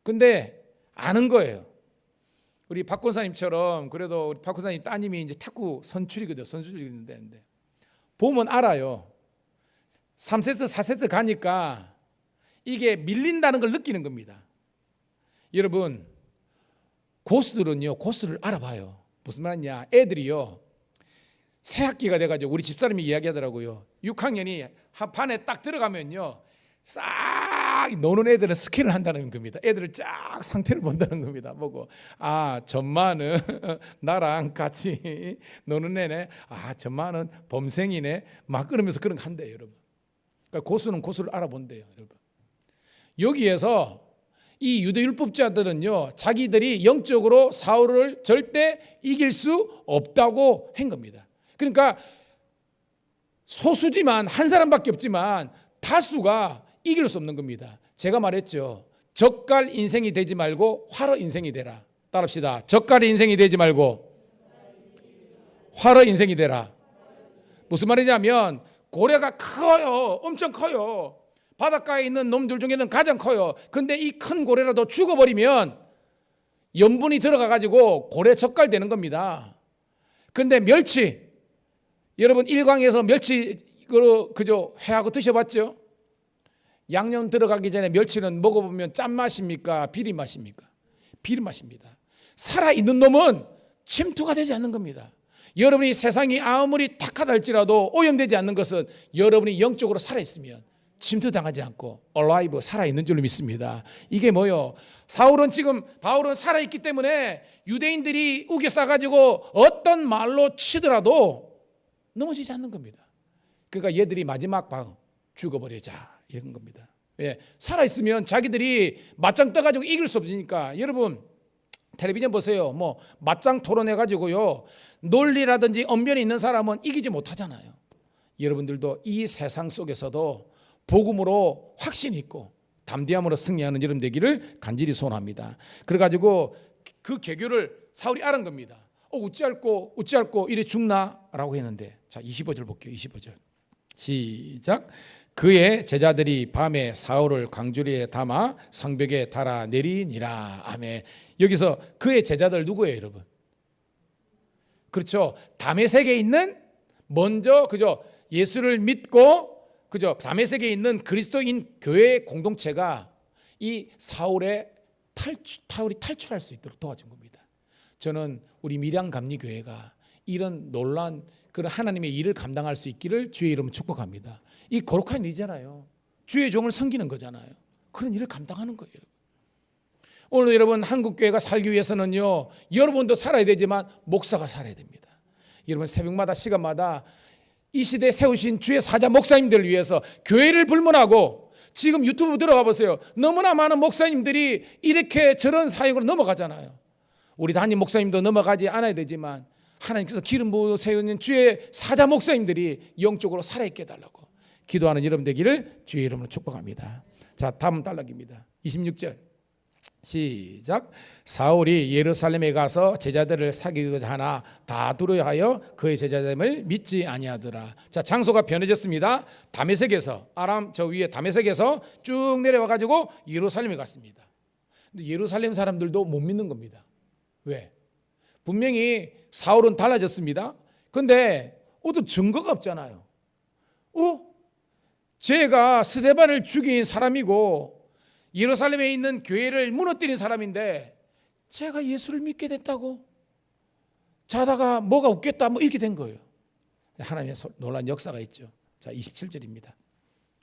근데 아는 거예요. 우리 박 권사님처럼, 그래도 우리 박 권사님 따님이 이제 탁구 선출이거든요. 선출이는데 보면 알아요. 3세트 4세트 가니까 이게 밀린다는 걸 느끼는 겁니다. 여러분, 고수들은요 고수를 알아봐요. 무슨 말이냐, 애들이요 새학기가 돼가지고 우리 집사람이 이야기하더라고요. 6학년이 반에 딱 들어가면요 싹 노는 애들은 스캔을 한다는 겁니다. 애들을 쫙 상태를 본다는 겁니다. 보고 아 전마는 나랑 같이 노는 애네, 아 전마는 범생이네, 막 그러면서 그런 거 한대요. 여러분, 그러니까 고수는 고수를 알아본대요. 여러분, 여기에서 이 유대율법자들은요 자기들이 영적으로 사울을 절대 이길 수 없다고 한 겁니다. 그러니까 소수지만 한 사람밖에 없지만 다수가 이길 수 없는 겁니다. 제가 말했죠. 젓갈 인생이 되지 말고 활어 인생이 되라. 따라합시다. 젓갈 인생이 되지 말고 활어 인생이 되라. 무슨 말이냐면 고래가 커요. 엄청 커요. 바닷가에 있는 놈들 중에는 가장 커요. 근데 이 큰 고래라도 죽어버리면 염분이 들어가가지고 고래 젓갈 되는 겁니다. 근데 멸치, 여러분 일광에서 멸치 그저 회하고 드셔봤죠? 양념 들어가기 전에 멸치는 먹어보면 짠맛입니까? 비린맛입니까? 비린맛입니다. 살아있는 놈은 침투가 되지 않는 겁니다. 여러분이 세상이 아무리 탁하다 할지라도 오염되지 않는 것은 여러분이 영적으로 살아있으면 침투당하지 않고 alive, 살아있는 줄로 믿습니다. 이게 뭐요? 바울은 살아있기 때문에 유대인들이 우겨 싸가지고 어떤 말로 치더라도 넘어지지 않는 겁니다. 그러니까 얘들이 마지막 방 죽어버리자 이런 겁니다. 예, 살아있으면 자기들이 맞짱 떠가지고 이길 수 없으니까. 여러분 텔레비전 보세요. 뭐 맞짱 토론해가지고요 논리라든지 언변이 있는 사람은 이기지 못하잖아요. 여러분들도 이 세상 속에서도 복음으로 확신 있고 담대함으로 승리하는 여러분 되기를 간절히 소원합니다. 그래가지고 그 계교를 사울이 알은 겁니다. 어찌할꼬 이래 죽나라고 했는데, 자 25절 볼게요. 25절 시작. 그의 제자들이 밤에 사울을 광주리에 담아 성벽에 달아 내리니라. 아멘. 여기서 그의 제자들 누구예요, 여러분? 그렇죠. 다메섹에 있는 먼저 그저 예수를 믿고 그저 다메섹에 있는 그리스도인 교회 공동체가 이 사울이 탈출할 수 있도록 도와준 겁니다. 저는 우리 밀양 감리교회가 이런 놀란 그런 하나님의 일을 감당할 수 있기를 주의 이름으로 축복합니다. 이 거룩한 일이잖아요. 주의 종을 섬기는 거잖아요. 그런 일을 감당하는 거예요. 오늘 여러분 한국교회가 살기 위해서는요, 여러분도 살아야 되지만 목사가 살아야 됩니다. 여러분 새벽마다 시간마다 이 시대에 세우신 주의 사자 목사님들을 위해서 교회를 불문하고, 지금 유튜브 들어가 보세요. 너무나 많은 목사님들이 이렇게 저런 사역으로 넘어가잖아요. 우리 담임 목사님도 넘어가지 않아야 되지만 하나님께서 기름 부어 세우는 주의 사자 목사님들이 영적으로 살아있게 해달라고 기도하는 여러분 되기를 주의 이름으로 축복합니다. 자, 다음 단락입니다. 26절 시작. 사울이 예루살렘에 가서 제자들을 사귀고자 하나 다 두려워하여 그의 제자됨을 믿지 아니하더라. 자, 장소가 변해졌습니다. 다메섹에서, 아람 저 위에 다메섹에서 쭉 내려와 가지고 예루살렘에 갔습니다. 근데 예루살렘 사람들도 못 믿는 겁니다. 왜? 분명히 사울은 달라졌습니다. 근데 어떤 증거가 없잖아요. 제가 스데반을 죽인 사람이고 예루살렘에 있는 교회를 무너뜨린 사람인데 제가 예수를 믿게 됐다고? 자다가 뭐가 웃겠다 뭐 이렇게 된 거예요. 하나님의 놀라운 역사가 있죠. 자, 27절입니다.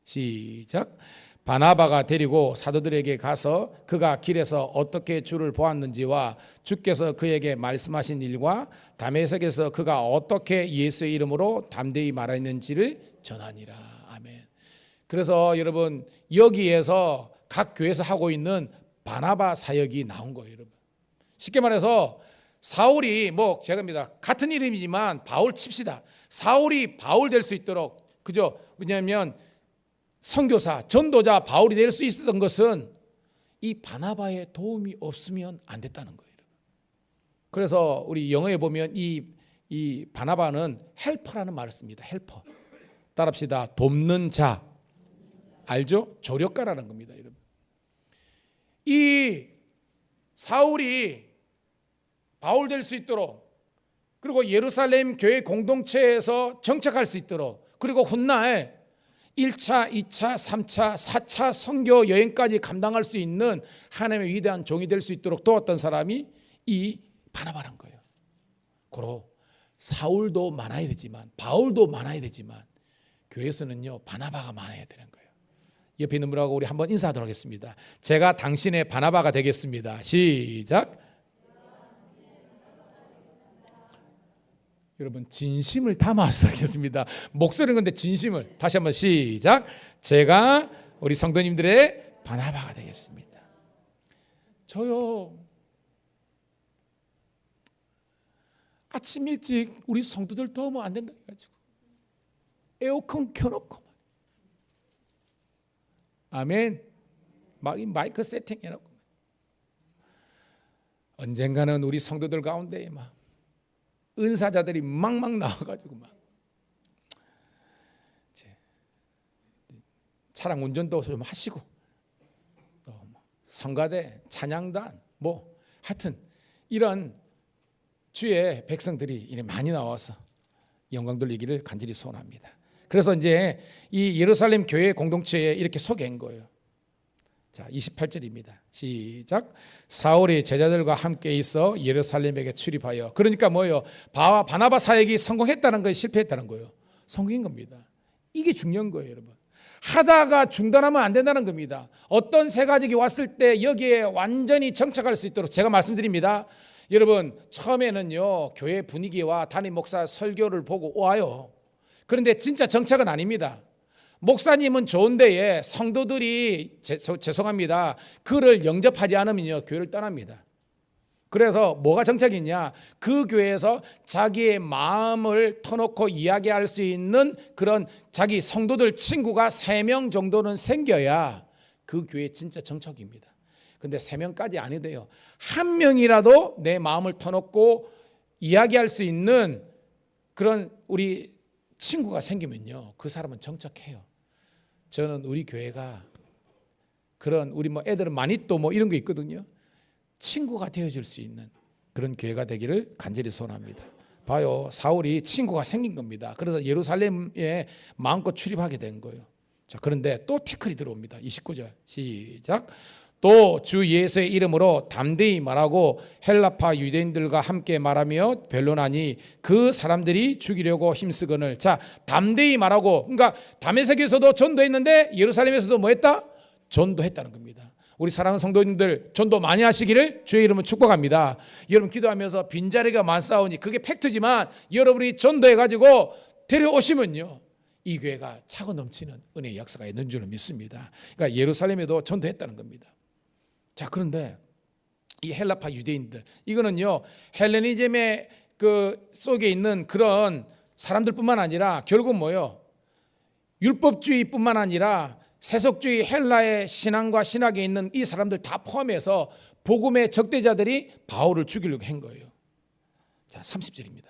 시작. 바나바가 데리고 사도들에게 가서 그가 길에서 어떻게 주를 보았는지와 주께서 그에게 말씀하신 일과 다메섹에서 그가 어떻게 예수의 이름으로 담대히 말했는지를 전하니라. 아멘. 그래서 여러분 여기에서 각 교회에서 하고 있는 바나바 사역이 나온 거예요, 여러분. 쉽게 말해서 사울이 제가입니다. 같은 이름이지만 바울 칩시다. 사울이 바울 될 수 있도록, 그죠? 왜냐하면 선교사, 전도자 바울이 될 수 있었던 것은 이 바나바의 도움이 없으면 안 됐다는 거예요. 그래서 우리 영어에 보면 이 바나바는 헬퍼라는 말을 씁니다. 헬퍼. 따라합시다. 돕는 자. 알죠? 조력가라는 겁니다, 여러분. 이 사울이 바울 될 수 있도록, 그리고 예루살렘 교회 공동체에서 정착할 수 있도록, 그리고 훗날 1차, 2차, 3차, 4차 선교 여행까지 감당할 수 있는 하나님의 위대한 종이 될 수 있도록 도왔던 사람이 이 바나바란 거예요. 고로 사울도 많아야 되지만, 바울도 많아야 되지만 교회에서는요 바나바가 많아야 되는 거예요. 옆에 있는 분하고 우리 한번 인사하도록 하겠습니다. 제가 당신의 바나바가 되겠습니다. 시작. 여러분 진심을 담아서 하겠습니다. 목소리는 건데 진심을. 다시 한번 시작. 제가 우리 성도님들의 바나바가 되겠습니다. 저요 아침 일찍 우리 성도들 더우면 안 된다 해가지고 에어컨 켜놓고, 아멘, 막 마이크 세팅해놓고, 언젠가는 우리 성도들 가운데 막 은사자들이 막막 나와가지고 막 차량 운전도 좀 하시고, 또 성가대, 찬양단, 하여튼 이런 주의 백성들이 이렇게 많이 나와서 영광 돌리기를 간절히 소원합니다. 그래서 이제 이 예루살렘 교회 공동체에 이렇게 소개한 거예요. 자, 28절입니다. 시작. 사울이 제자들과 함께 있어 예루살렘에게 출입하여, 그러니까 뭐예요? 바나바 사역이 성공했다는 거예요, 실패했다는 거예요? 성공인 겁니다. 이게 중요한 거예요, 여러분. 하다가 중단하면 안 된다는 겁니다. 어떤 새 가족이 왔을 때 여기에 완전히 정착할 수 있도록 제가 말씀드립니다. 여러분 처음에는요 교회 분위기와 담임 목사 설교를 보고 와요. 그런데 진짜 정착은 아닙니다. 목사님은 좋은데에 성도들이 죄송합니다, 그를 영접하지 않으면요 교회를 떠납니다. 그래서 뭐가 정착이냐, 그 교회에서 자기의 마음을 터놓고 이야기할 수 있는 그런 자기 성도들 친구가 3명 정도는 생겨야 그 교회 진짜 정착입니다. 근데 3명까지 아니 돼요. 1명이라도 내 마음을 터놓고 이야기할 수 있는 그런 우리 친구가 생기면요 그 사람은 정착해요. 저는 우리 교회가 그런, 우리 애들은 많이 또 이런 거 있거든요. 친구가 되어줄 수 있는 그런 교회가 되기를 간절히 소원합니다. 봐요. 사울이 친구가 생긴 겁니다. 그래서 예루살렘에 마음껏 출입하게 된 거예요. 자, 그런데 또 태클이 들어옵니다. 29절 시작. 또 주 예수의 이름으로 담대히 말하고 헬라파 유대인들과 함께 말하며 변론하니 그 사람들이 죽이려고 힘쓰거늘. 자, 담대히 말하고, 그러니까 다메섹에서도 전도했는데 예루살렘에서도 뭐 했다? 전도했다는 겁니다. 우리 사랑하는 성도님들, 전도 많이 하시기를 주의 이름으로 축복합니다. 여러분 기도하면서 빈자리가 많사오니 그게 팩트지만 여러분이 전도해가지고 데려오시면요, 이 교회가 차고 넘치는 은혜의 역사가 있는 줄을 믿습니다. 그러니까 예루살렘에도 전도했다는 겁니다. 자, 그런데 이 헬라파 유대인들, 이거는요 헬레니즘의 그 속에 있는 그런 사람들뿐만 아니라 결국 뭐요, 율법주의뿐만 아니라 세속주의 헬라의 신앙과 신학에 있는 이 사람들 다 포함해서 복음의 적대자들이 바울을 죽이려고 한 거예요. 자, 30절입니다.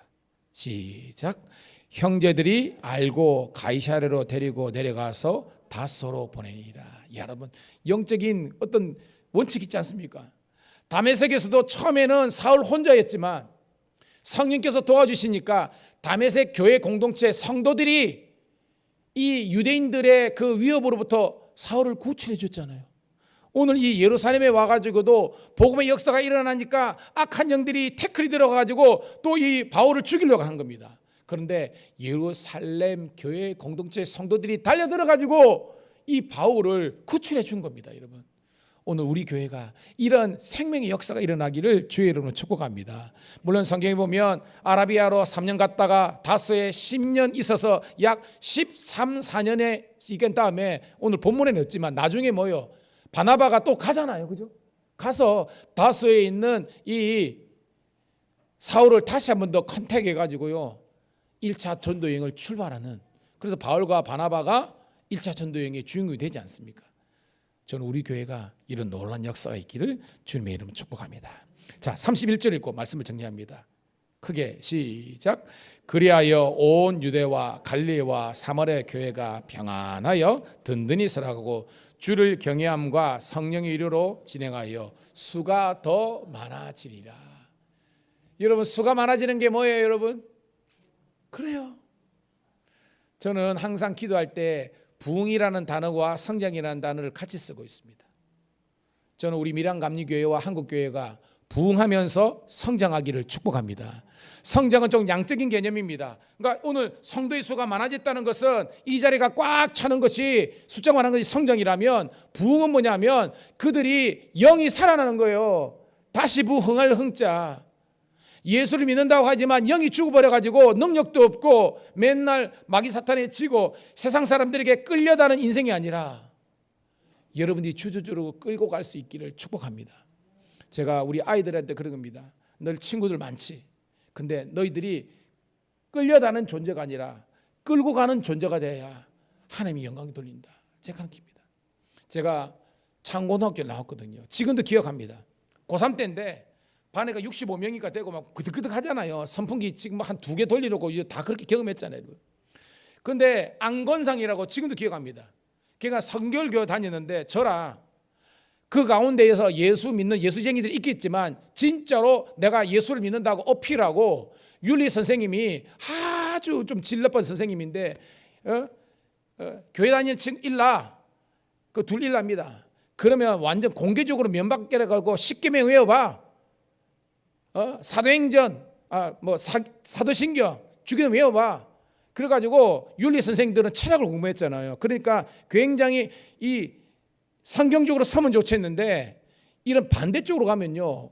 시작. 형제들이 알고 가이사랴로 데리고 내려가서 다소로 보내니라. 여러분, 영적인 어떤 원칙 있지 않습니까? 다메섹에서도 처음에는 사울 혼자였지만 성령께서 도와주시니까 다메섹 교회 공동체 성도들이 이 유대인들의 그 위협으로부터 사울을 구출해 줬잖아요. 오늘 이 예루살렘에 와가지고도 복음의 역사가 일어나니까 악한 영들이 태클이 들어가가지고 또 이 바울을 죽이려고 한 겁니다. 그런데 예루살렘 교회 공동체 성도들이 달려들어가지고 이 바울을 구출해 준 겁니다. 여러분, 오늘 우리 교회가 이런 생명의 역사가 일어나기를 주의 이름으로 축복합니다. 물론 성경에 보면 아라비아로 3년 갔다가 다소에 10년 있어서 약 13, 14년의 시간 다음에 오늘 본문에는 없지만 나중에 뭐요, 바나바가 또 가잖아요. 그죠? 가서 다소에 있는 이 사울을 다시 한 번 더 컨택해 가지고요 1차 전도여행을 출발하는, 그래서 바울과 바나바가 1차 전도여행의 주인공이 되지 않습니까? 저는 우리 교회가 이런 놀라운 역사가 있기를 주님의 이름으로 축복합니다. 자, 31절 읽고 말씀을 정리합니다. 크게 시작. 그리하여 온 유대와 갈릴리와 사마리아 교회가 평안하여 든든히 서라고 주를 경외함과 성령의 이르로 진행하여 수가 더 많아지리라. 여러분, 수가 많아지는 게 뭐예요, 여러분? 그래요. 저는 항상 기도할 때 부흥이라는 단어와 성장이라는 단어를 같이 쓰고 있습니다. 저는 우리 밀양감리교회와 한국교회가 부흥하면서 성장하기를 축복합니다. 성장은 좀 양적인 개념입니다. 그러니까 오늘 성도의 수가 많아졌다는 것은 이 자리가 꽉 차는 것이, 숫자가 많은 것이 성장이라면, 부흥은 뭐냐면 그들이 영이 살아나는 거예요. 다시 부흥할 흥자. 예수를 믿는다고 하지만 영이 죽어버려가지고 능력도 없고 맨날 마귀 사탄에 치고 세상 사람들에게 끌려다는 인생이 아니라 여러분이 주저주로 끌고 갈 수 있기를 축복합니다. 제가 우리 아이들한테 그런 겁니다. 널 친구들 많지. 근데 너희들이 끌려다는 존재가 아니라 끌고 가는 존재가 돼야 하나님이 영광을 돌린다. 제가 하는 겁니다. 제가 창고등학교 나왔거든요. 지금도 기억합니다. 고3 때인데 반에가 65명이니까 되고 막 그득그득 하잖아요. 선풍기 지금 한 2개 돌려놓고 다 그렇게 경험했잖아요. 그런데 안건상이라고 지금도 기억합니다. 걔가 성결교회 다녔는데 저랑 그 가운데에서 예수 믿는 예수쟁이들이 있겠지만 진짜로 내가 예수를 믿는다고 어필하고, 윤리 선생님이 아주 좀 질러본 선생님인데 교회 다니는 친구 일라, 그 둘 일랍니다. 그러면 완전 공개적으로 면박계를 걸고 10계명 외워봐. 사도행전, 사도신경 주기도 외워봐. 그래가지고 윤리 선생님들은 철학을 공부했잖아요. 그러니까 굉장히 이 성경적으로 서면 좋겠는데 이런 반대쪽으로 가면요,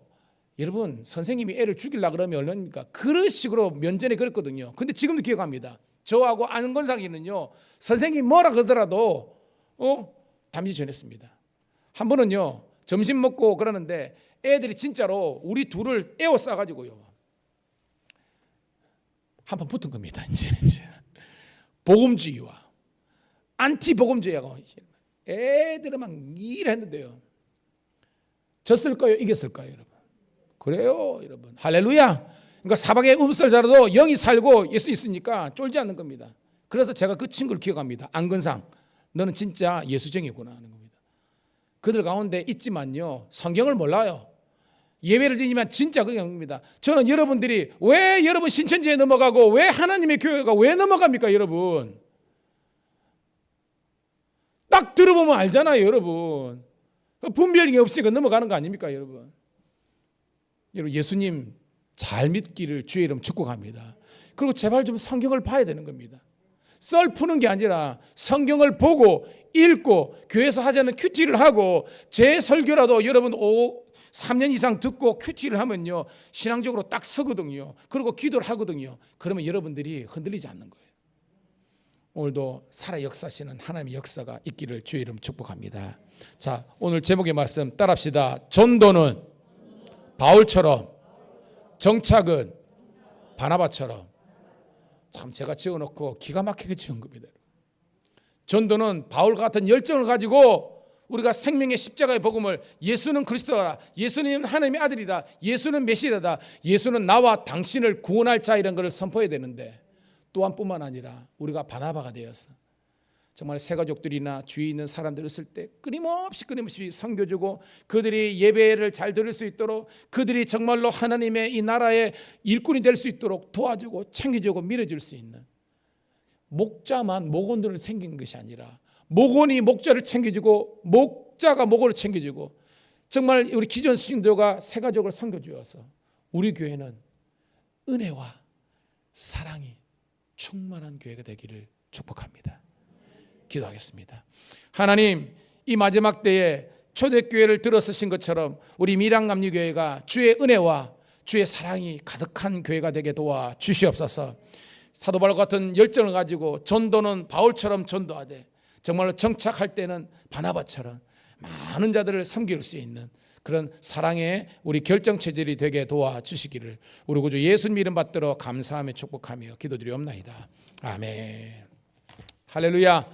여러분 선생님이 애를 죽이려고 그러면 얼마입니까? 그런 식으로 면전에 그랬거든요. 근데 지금도 기억합니다. 저하고 안건상이는요, 선생님이 뭐라 그러더라도 담지 전했습니다. 한 번은요, 점심 먹고 그러는데 애들이 진짜로 우리 둘을 에워싸가지고요 한 번 붙은 겁니다. 이제 복음주의와 안티복음주의하고 애들은 막 일했는데요. 졌을까요? 이겼을까요, 여러분? 그래요, 여러분. 할렐루야. 그러니까 사방에 음설자라도 영이 살고 예수 있으니까 쫄지 않는 겁니다. 그래서 제가 그 친구를 기억합니다. 안건상, 너는 진짜 예수쟁이구나 하는 겁니다. 그들 가운데 있지만요, 성경을 몰라요. 예배를 드리지만 진짜 그게 겁니다. 저는 여러분들이 왜 여러분 신천지에 넘어가고 왜 하나님의 교회가 왜 넘어갑니까 여러분? 딱 들어보면 알잖아요 여러분. 분별이 없으니까 넘어가는 거 아닙니까 여러분? 여러분 예수님 잘 믿기를 주의 이름 축복합니다. 그리고 제발 좀 성경을 봐야 되는 겁니다. 썰 푸는 게 아니라 성경을 보고 읽고 교회에서 하자는 큐티를 하고 제 설교라도 여러분 3년 이상 듣고 큐티를 하면요 신앙적으로 딱 서거든요. 그리고 기도를 하거든요. 그러면 여러분들이 흔들리지 않는 거예요. 오늘도 살아 역사하시는 하나님의 역사가 있기를 주의 이름 축복합니다. 자, 오늘 제목의 말씀 따라합시다. 전도는 바울처럼, 정착은 바나바처럼. 참 제가 지어놓고 기가 막히게 지은 겁니다. 전도는 바울 같은 열정을 가지고 우리가 생명의 십자가의 복음을 예수는 그리스도다, 예수는 하나님의 아들이다, 예수는 메시아다, 예수는 나와 당신을 구원할 자 이런 것을 선포해야 되는데 또한 뿐만 아니라 우리가 바나바가 되어서 정말 새가족들이나 주위에 있는 사람들을 쓸 때 끊임없이 섬겨주고 그들이 예배를 잘 드릴 수 있도록 그들이 정말로 하나님의 이 나라의 일꾼이 될 수 있도록 도와주고 챙겨주고 밀어줄 수 있는 목자만 목원들을 챙긴 것이 아니라 목원이 목자를 챙겨주고 목자가 목원을 챙겨주고 정말 우리 기존 신도가 새가족을 섬겨주어서 우리 교회는 은혜와 사랑이 충만한 교회가 되기를 축복합니다. 기도하겠습니다. 하나님, 이 마지막 때에 초대교회를 들어서신 것처럼 우리 밀양감리교회가 주의 은혜와 주의 사랑이 가득한 교회가 되게 도와 주시옵소서. 사도 바울 같은 열정을 가지고 전도는 바울처럼 전도하되 정말로 정착할 때는 바나바처럼 많은 자들을 섬길 수 있는 그런 사랑의 우리 결정체질이 되게 도와주시기를 우리 구주 예수님 이름 받들어 감사하며 축복하며 기도드리옵나이다. 아멘. 할렐루야.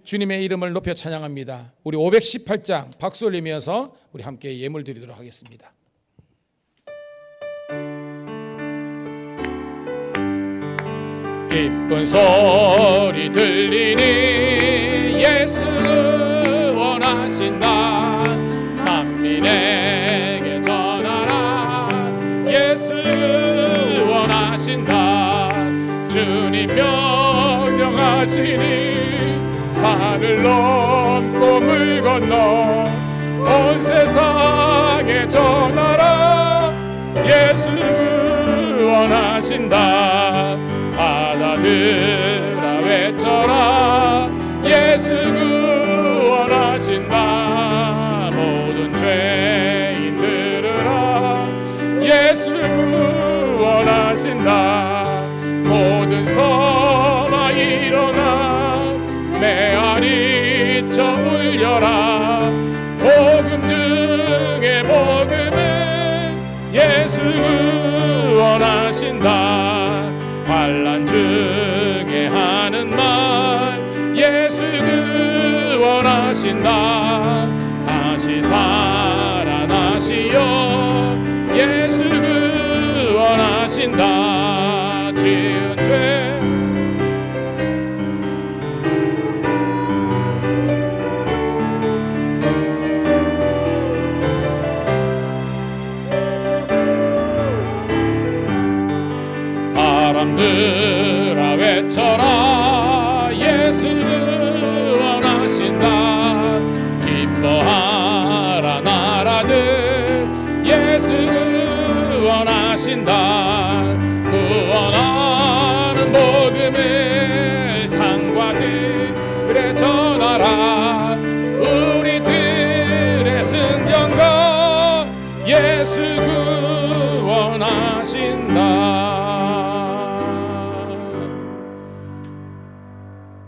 주님의 이름을 높여 찬양합니다. 우리 518장 박수 올리면서 우리 함께 예물 드리도록 하겠습니다. 기쁜 소리 들리니 예수 원하신다. 만민에게 전하라. 예수 원하신다. 주님 명령하시니 산을 넘고 물 건너 온 세상에 전하라. 예수 원하신다. 받아들라 외쳐라. 예수 원하신다. 모든 죄인 들으라. 예수 원하신다. 모든 서마 일어나 메아리 쳐 울려라. 복음 중에 복음은 예수 원하신다. 환난 중에 하는 말 예수 원하신다. 다시 살아나시어 예수 원하신다. 지은 죄 사람들아 외쳐라. 예수 원하신다. 기뻐하라 나라들 예수 원하신다. 구원하는 복음을 상과 들에 전하라. 우리들의 승전가 예수 구원하신다.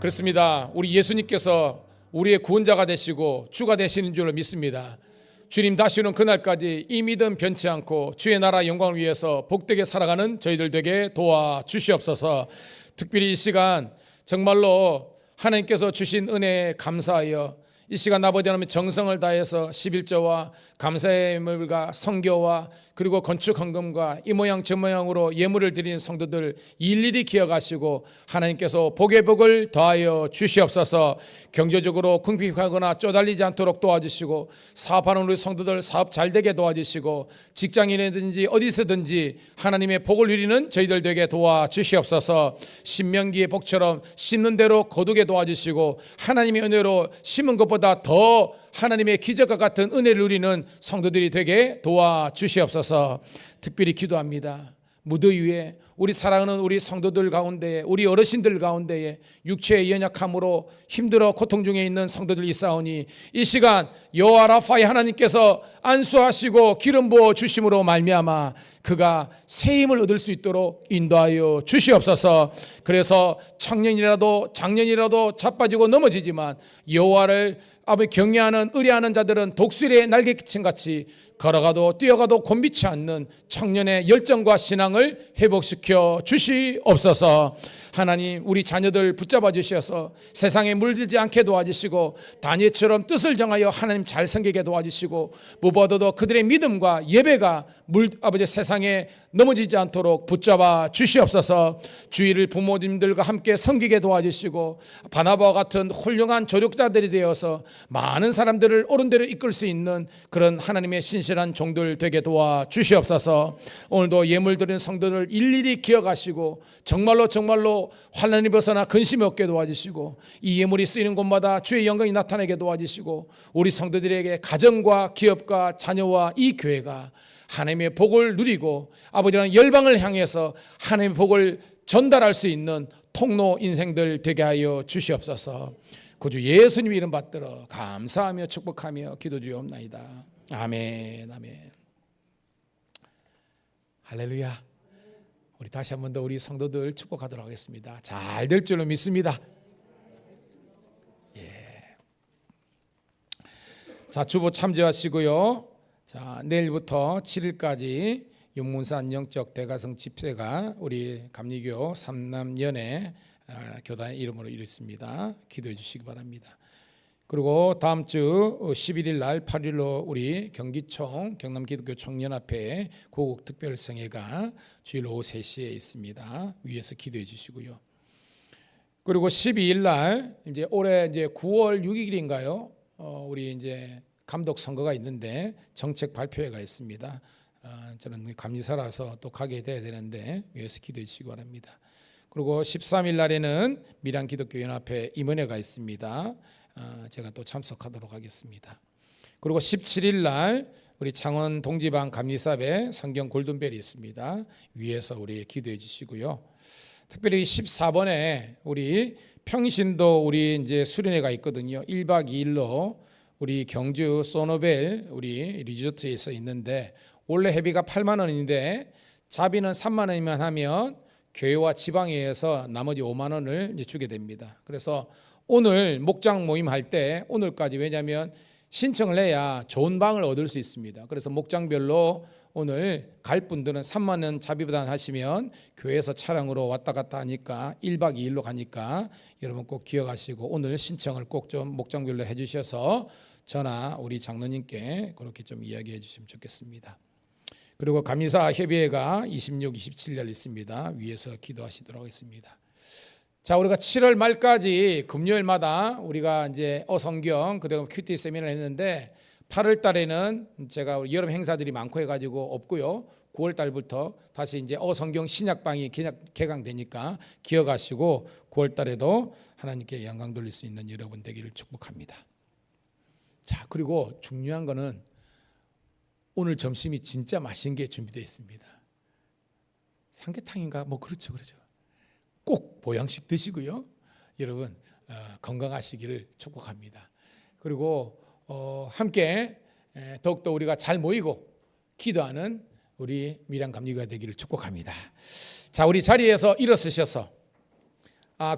그렇습니다. 우리 예수님께서 우리의 구원자가 되시고 주가 되시는 줄로 믿습니다. 주님 다시 오는 그날까지 이 믿음 변치 않고 주의 나라 영광을 위해서 복되게 살아가는 저희들 되게 도와주시옵소서. 특별히 이 시간 정말로 하나님께서 주신 은혜에 감사하여 이 시간 아버지 하나님 정성을 다해서 11조와 감사의 예물과 선교와 그리고 건축 헌금과 이 모양 저 모양으로 예물을 드린 성도들 일일이 기억하시고 하나님께서 복의 복을 더하여 주시옵소서. 경제적으로 궁핍하거나 쪼달리지 않도록 도와주시고 사업하는 우리 성도들 사업 잘되게 도와주시고 직장인이든지 어디서든지 하나님의 복을 누리는 저희들 되게 도와주시옵소서. 신명기의 복처럼 심는 대로 거두게 도와주시고 하나님의 은혜로 심은 것보다 더 하나님의 기적과 같은 은혜를 누리는 성도들이 되게 도와주시옵소서. 특별히 기도합니다. 무더위 위에 우리 사랑하는 우리 성도들 가운데 우리 어르신들 가운데에 육체의 연약함으로 힘들어 고통 중에 있는 성도들이 있사오니 이 시간 여호와 라파의 하나님께서 안수하시고 기름 부어 주심으로 말미암아 그가 새 힘을 얻을 수 있도록 인도하여 주시옵소서. 그래서 청년이라도 장년이라도 자빠지고 넘어지지만 여호와를 아버지 경외하는 의뢰하는 자들은 독수리의 날개치같이 걸어가도 뛰어가도 곤비치 않는 청년의 열정과 신앙을 회복시켜 주시옵소서. 하나님 우리 자녀들 붙잡아 주셔서 세상에 물들지 않게 도와주시고 다니엘처럼 뜻을 정하여 하나님 잘 섬기게 도와주시고 무엇보다도 그들의 믿음과 예배가 아버지 세상에 넘어지지 않도록 붙잡아 주시옵소서. 주위를 부모님들과 함께 섬기게 도와주시고 바나바와 같은 훌륭한 조력자들이 되어서 많은 사람들을 옳은 대로 이끌 수 있는 그런 하나님의 신실한 종들 되게 도와주시옵소서. 오늘도 예물 드린 성도를 일일이 기억하시고 정말로 환난이 벗어나 근심이 없게 도와주시고 이 예물이 쓰이는 곳마다 주의 영광이 나타나게 도와주시고 우리 성도들에게 가정과 기업과 자녀와 이 교회가 하나님의 복을 누리고 아버지는 열방을 향해서 하나님의 복을 전달할 수 있는 통로 인생들 되게 하여 주시옵소서. 구주 예수님 이름 받들어 감사하며 축복하며 기도드리옵나이다. 아멘. 아멘. 할렐루야. 우리 다시 한 번 더 우리 성도들 축복하도록 하겠습니다. 잘 될 줄로 믿습니다. 예. 자, 주보 참조하시고요. 자, 내일부터 7일까지 용문산 영적 대가성 집회가 우리 감리교 삼남연회 교단의 이름으로 이루어집니다. 기도해 주시기 바랍니다. 그리고 다음 주 11일 날 8일로 우리 경기총 경남기독교 청년합회 고국 특별성회가 주일 오후 3시에 있습니다. 위에서 기도해 주시고요. 그리고 12일 날 이제 올해 이제 9월 6일인가요? 우리 이제 감독 선거가 있는데 정책 발표회가 있습니다. 저는 감리사라서 또 가게 돼야 되는데 위에서 기도해 주시기 바랍니다. 그리고 13일 날에는 밀양기독교연합회 임원회가 있습니다. 제가 또 참석하도록 하겠습니다. 그리고 17일 날 우리 창원 동지방 감리사배 성경 골든벨이 있습니다. 위에서 우리 기도해 주시고요. 특별히 14번에 우리 평신도 우리 이제 수련회가 있거든요. 1박 2일로 우리 경주 소노벨 우리 리조트에서 있는데 원래 회비가 8만 원인데 자비는 3만 원이면 하면 교회와 지방회에서 나머지 5만 원을 이제 주게 됩니다. 그래서 오늘 목장 모임할 때 오늘까지 왜냐하면 신청을 해야 좋은 방을 얻을 수 있습니다. 그래서 목장별로 오늘 갈 분들은 3만 원 자비부담 하시면 교회에서 차량으로 왔다 갔다 하니까 1박 2일로 가니까 여러분 꼭 기억하시고 오늘 신청을 꼭 좀 목장별로 해주셔서 저나 우리 장로님께 그렇게 좀 이야기해 주시면 좋겠습니다. 그리고 감리사 협의회가 26, 27일 있습니다. 위에서 기도하시도록 하겠습니다. 자, 우리가 7월 말까지 금요일마다 우리가 이제 어성경 그다음 큐티 세미나를 했는데 8월 달에는 제가 여름 행사들이 많고 해가지고 없고요. 9월 달부터 다시 이제 어성경 신약방이 개강되니까 기억하시고 9월 달에도 하나님께 영광 돌릴 수 있는 여러분 되기를 축복합니다. 자, 그리고 중요한 거는 오늘 점심이 진짜 맛있는 게 준비되어 있습니다. 삼계탕인가? 뭐 그렇죠. 꼭 보양식 드시고요. 여러분 건강하시기를 축복합니다. 그리고 함께 더욱더 우리가 잘 모이고 기도하는 우리 밀양 감리교가 되기를 축복합니다. 자, 우리 자리에서 일어서셔서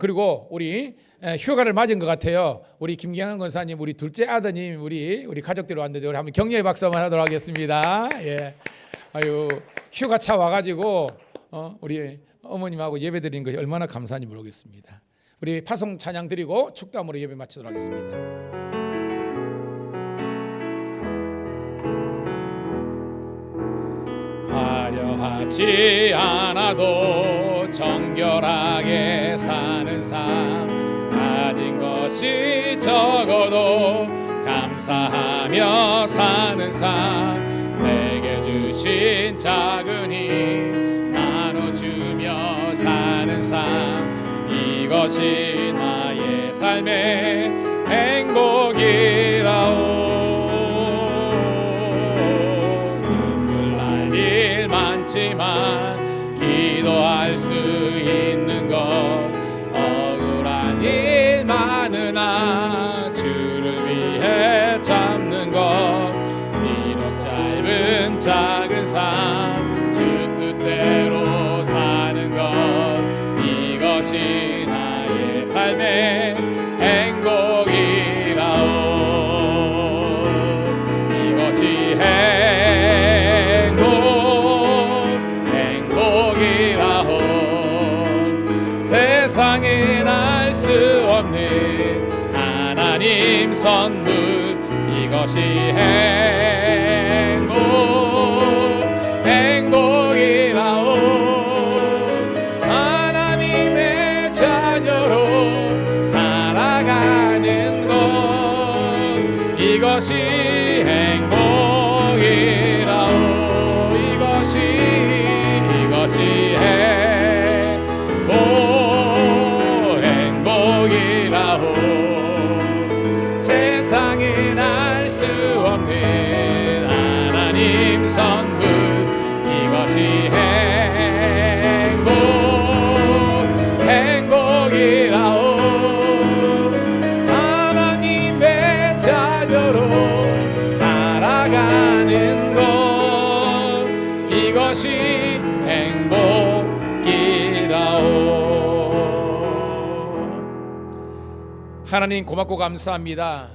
그리고 우리 휴가를 맞은 것 같아요. 우리 김경환 권사님, 우리 둘째 아드님, 우리 가족들이 왔는데 우리 한번 격려의 박수 한번 하도록 하겠습니다. 예, 아유 휴가차 와가지고 우리 어머님하고 예배 드리는 것이 얼마나 감사한지 모르겠습니다. 우리 파송 찬양 드리고 축도함으로 예배 마치도록 하겠습니다. 받지 않아도 정결하게 사는 삶, 가진 것이 적어도 감사하며 사는 삶, 내게 주신 작은 힘 나눠주며 사는 삶, 이것이 나의 삶의 행복이라오. 눈물 날 일 많지만 기도할 수 있는 것, 억울한 일 많으나 주를 위해 잡는 것, 비록 짧은 작은 삶 주 뜻대로 사는 것, 이것이 나의 삶의 행복이라오. 이것이 행복이라오. 세상엔 알 수 없는 하나님 선물, 이것이 행복이라오. 하나님의 자녀로 살아가는 것, 이것이 행복이라오. 이것이 행복이라오. 세상엔 알 수 없는 하나님 선물, 이것이 행복이라오. 하나님의 자녀로 살아가는 것, 이것이 행복이라오. 하나님 고맙고 감사합니다.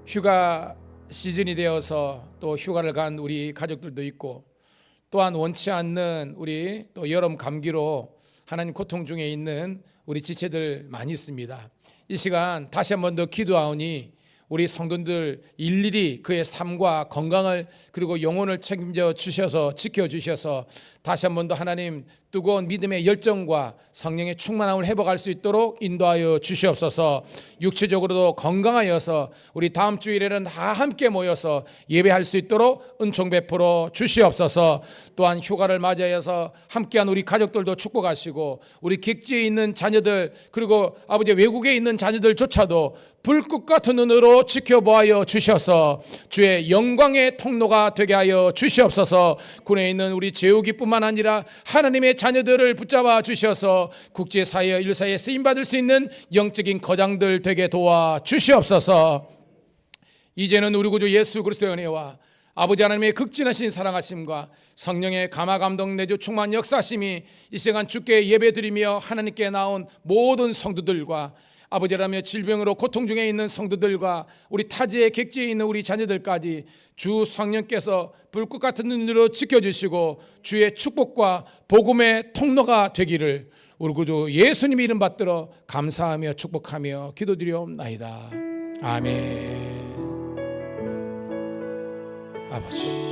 휴가 시즌이 되어서 또 휴가를 간 우리 가족들도 있고, 또한 원치 않는 우리 또 여름 감기로 하나님 고통 중에 있는 우리 지체들 많이 있습니다. 이 시간 다시 한 번 더 기도하오니 우리 성도들 일일이 그의 삶과 건강을 그리고 영혼을 책임져 주셔서 지켜주셔서 다시 한 번 더 하나님 뜨거운 믿음의 열정과 성령의 충만함을 회복할 수 있도록 인도하여 주시옵소서. 육체적으로도 건강하여서 우리 다음 주일에는 다 함께 모여서 예배할 수 있도록 은총 베풀어 주시옵소서. 또한 휴가를 맞이하여서 함께한 우리 가족들도 축복하시고, 우리 객지에 있는 자녀들 그리고 아버지 외국에 있는 자녀들조차도 불꽃 같은 눈으로 지켜보아여 주셔서 주의 영광의 통로가 되게 하여 주시옵소서. 군에 있는 우리 제후기뿐만 아니라 하나님의 자녀들을 붙잡아 주셔서 국제사회 일사에 쓰임받을 수 있는 영적인 거장들 되게 도와 주시옵소서. 이제는 우리 구주 예수 그리스도의 은혜와 아버지 하나님의 극진하신 사랑하심과 성령의 감화감동 내주 충만 역사심이 이 시간 주께 예배드리며 하나님께 나온 모든 성도들과 아버지라며 질병으로 고통 중에 있는 성도들과 우리 타지의 객지에 있는 우리 자녀들까지 주 성령께서 불꽃 같은 눈으로 지켜주시고 주의 축복과 복음의 통로가 되기를 우리 구주 예수님 이름 받들어 감사하며 축복하며 기도드리옵나이다. 아멘. 아버지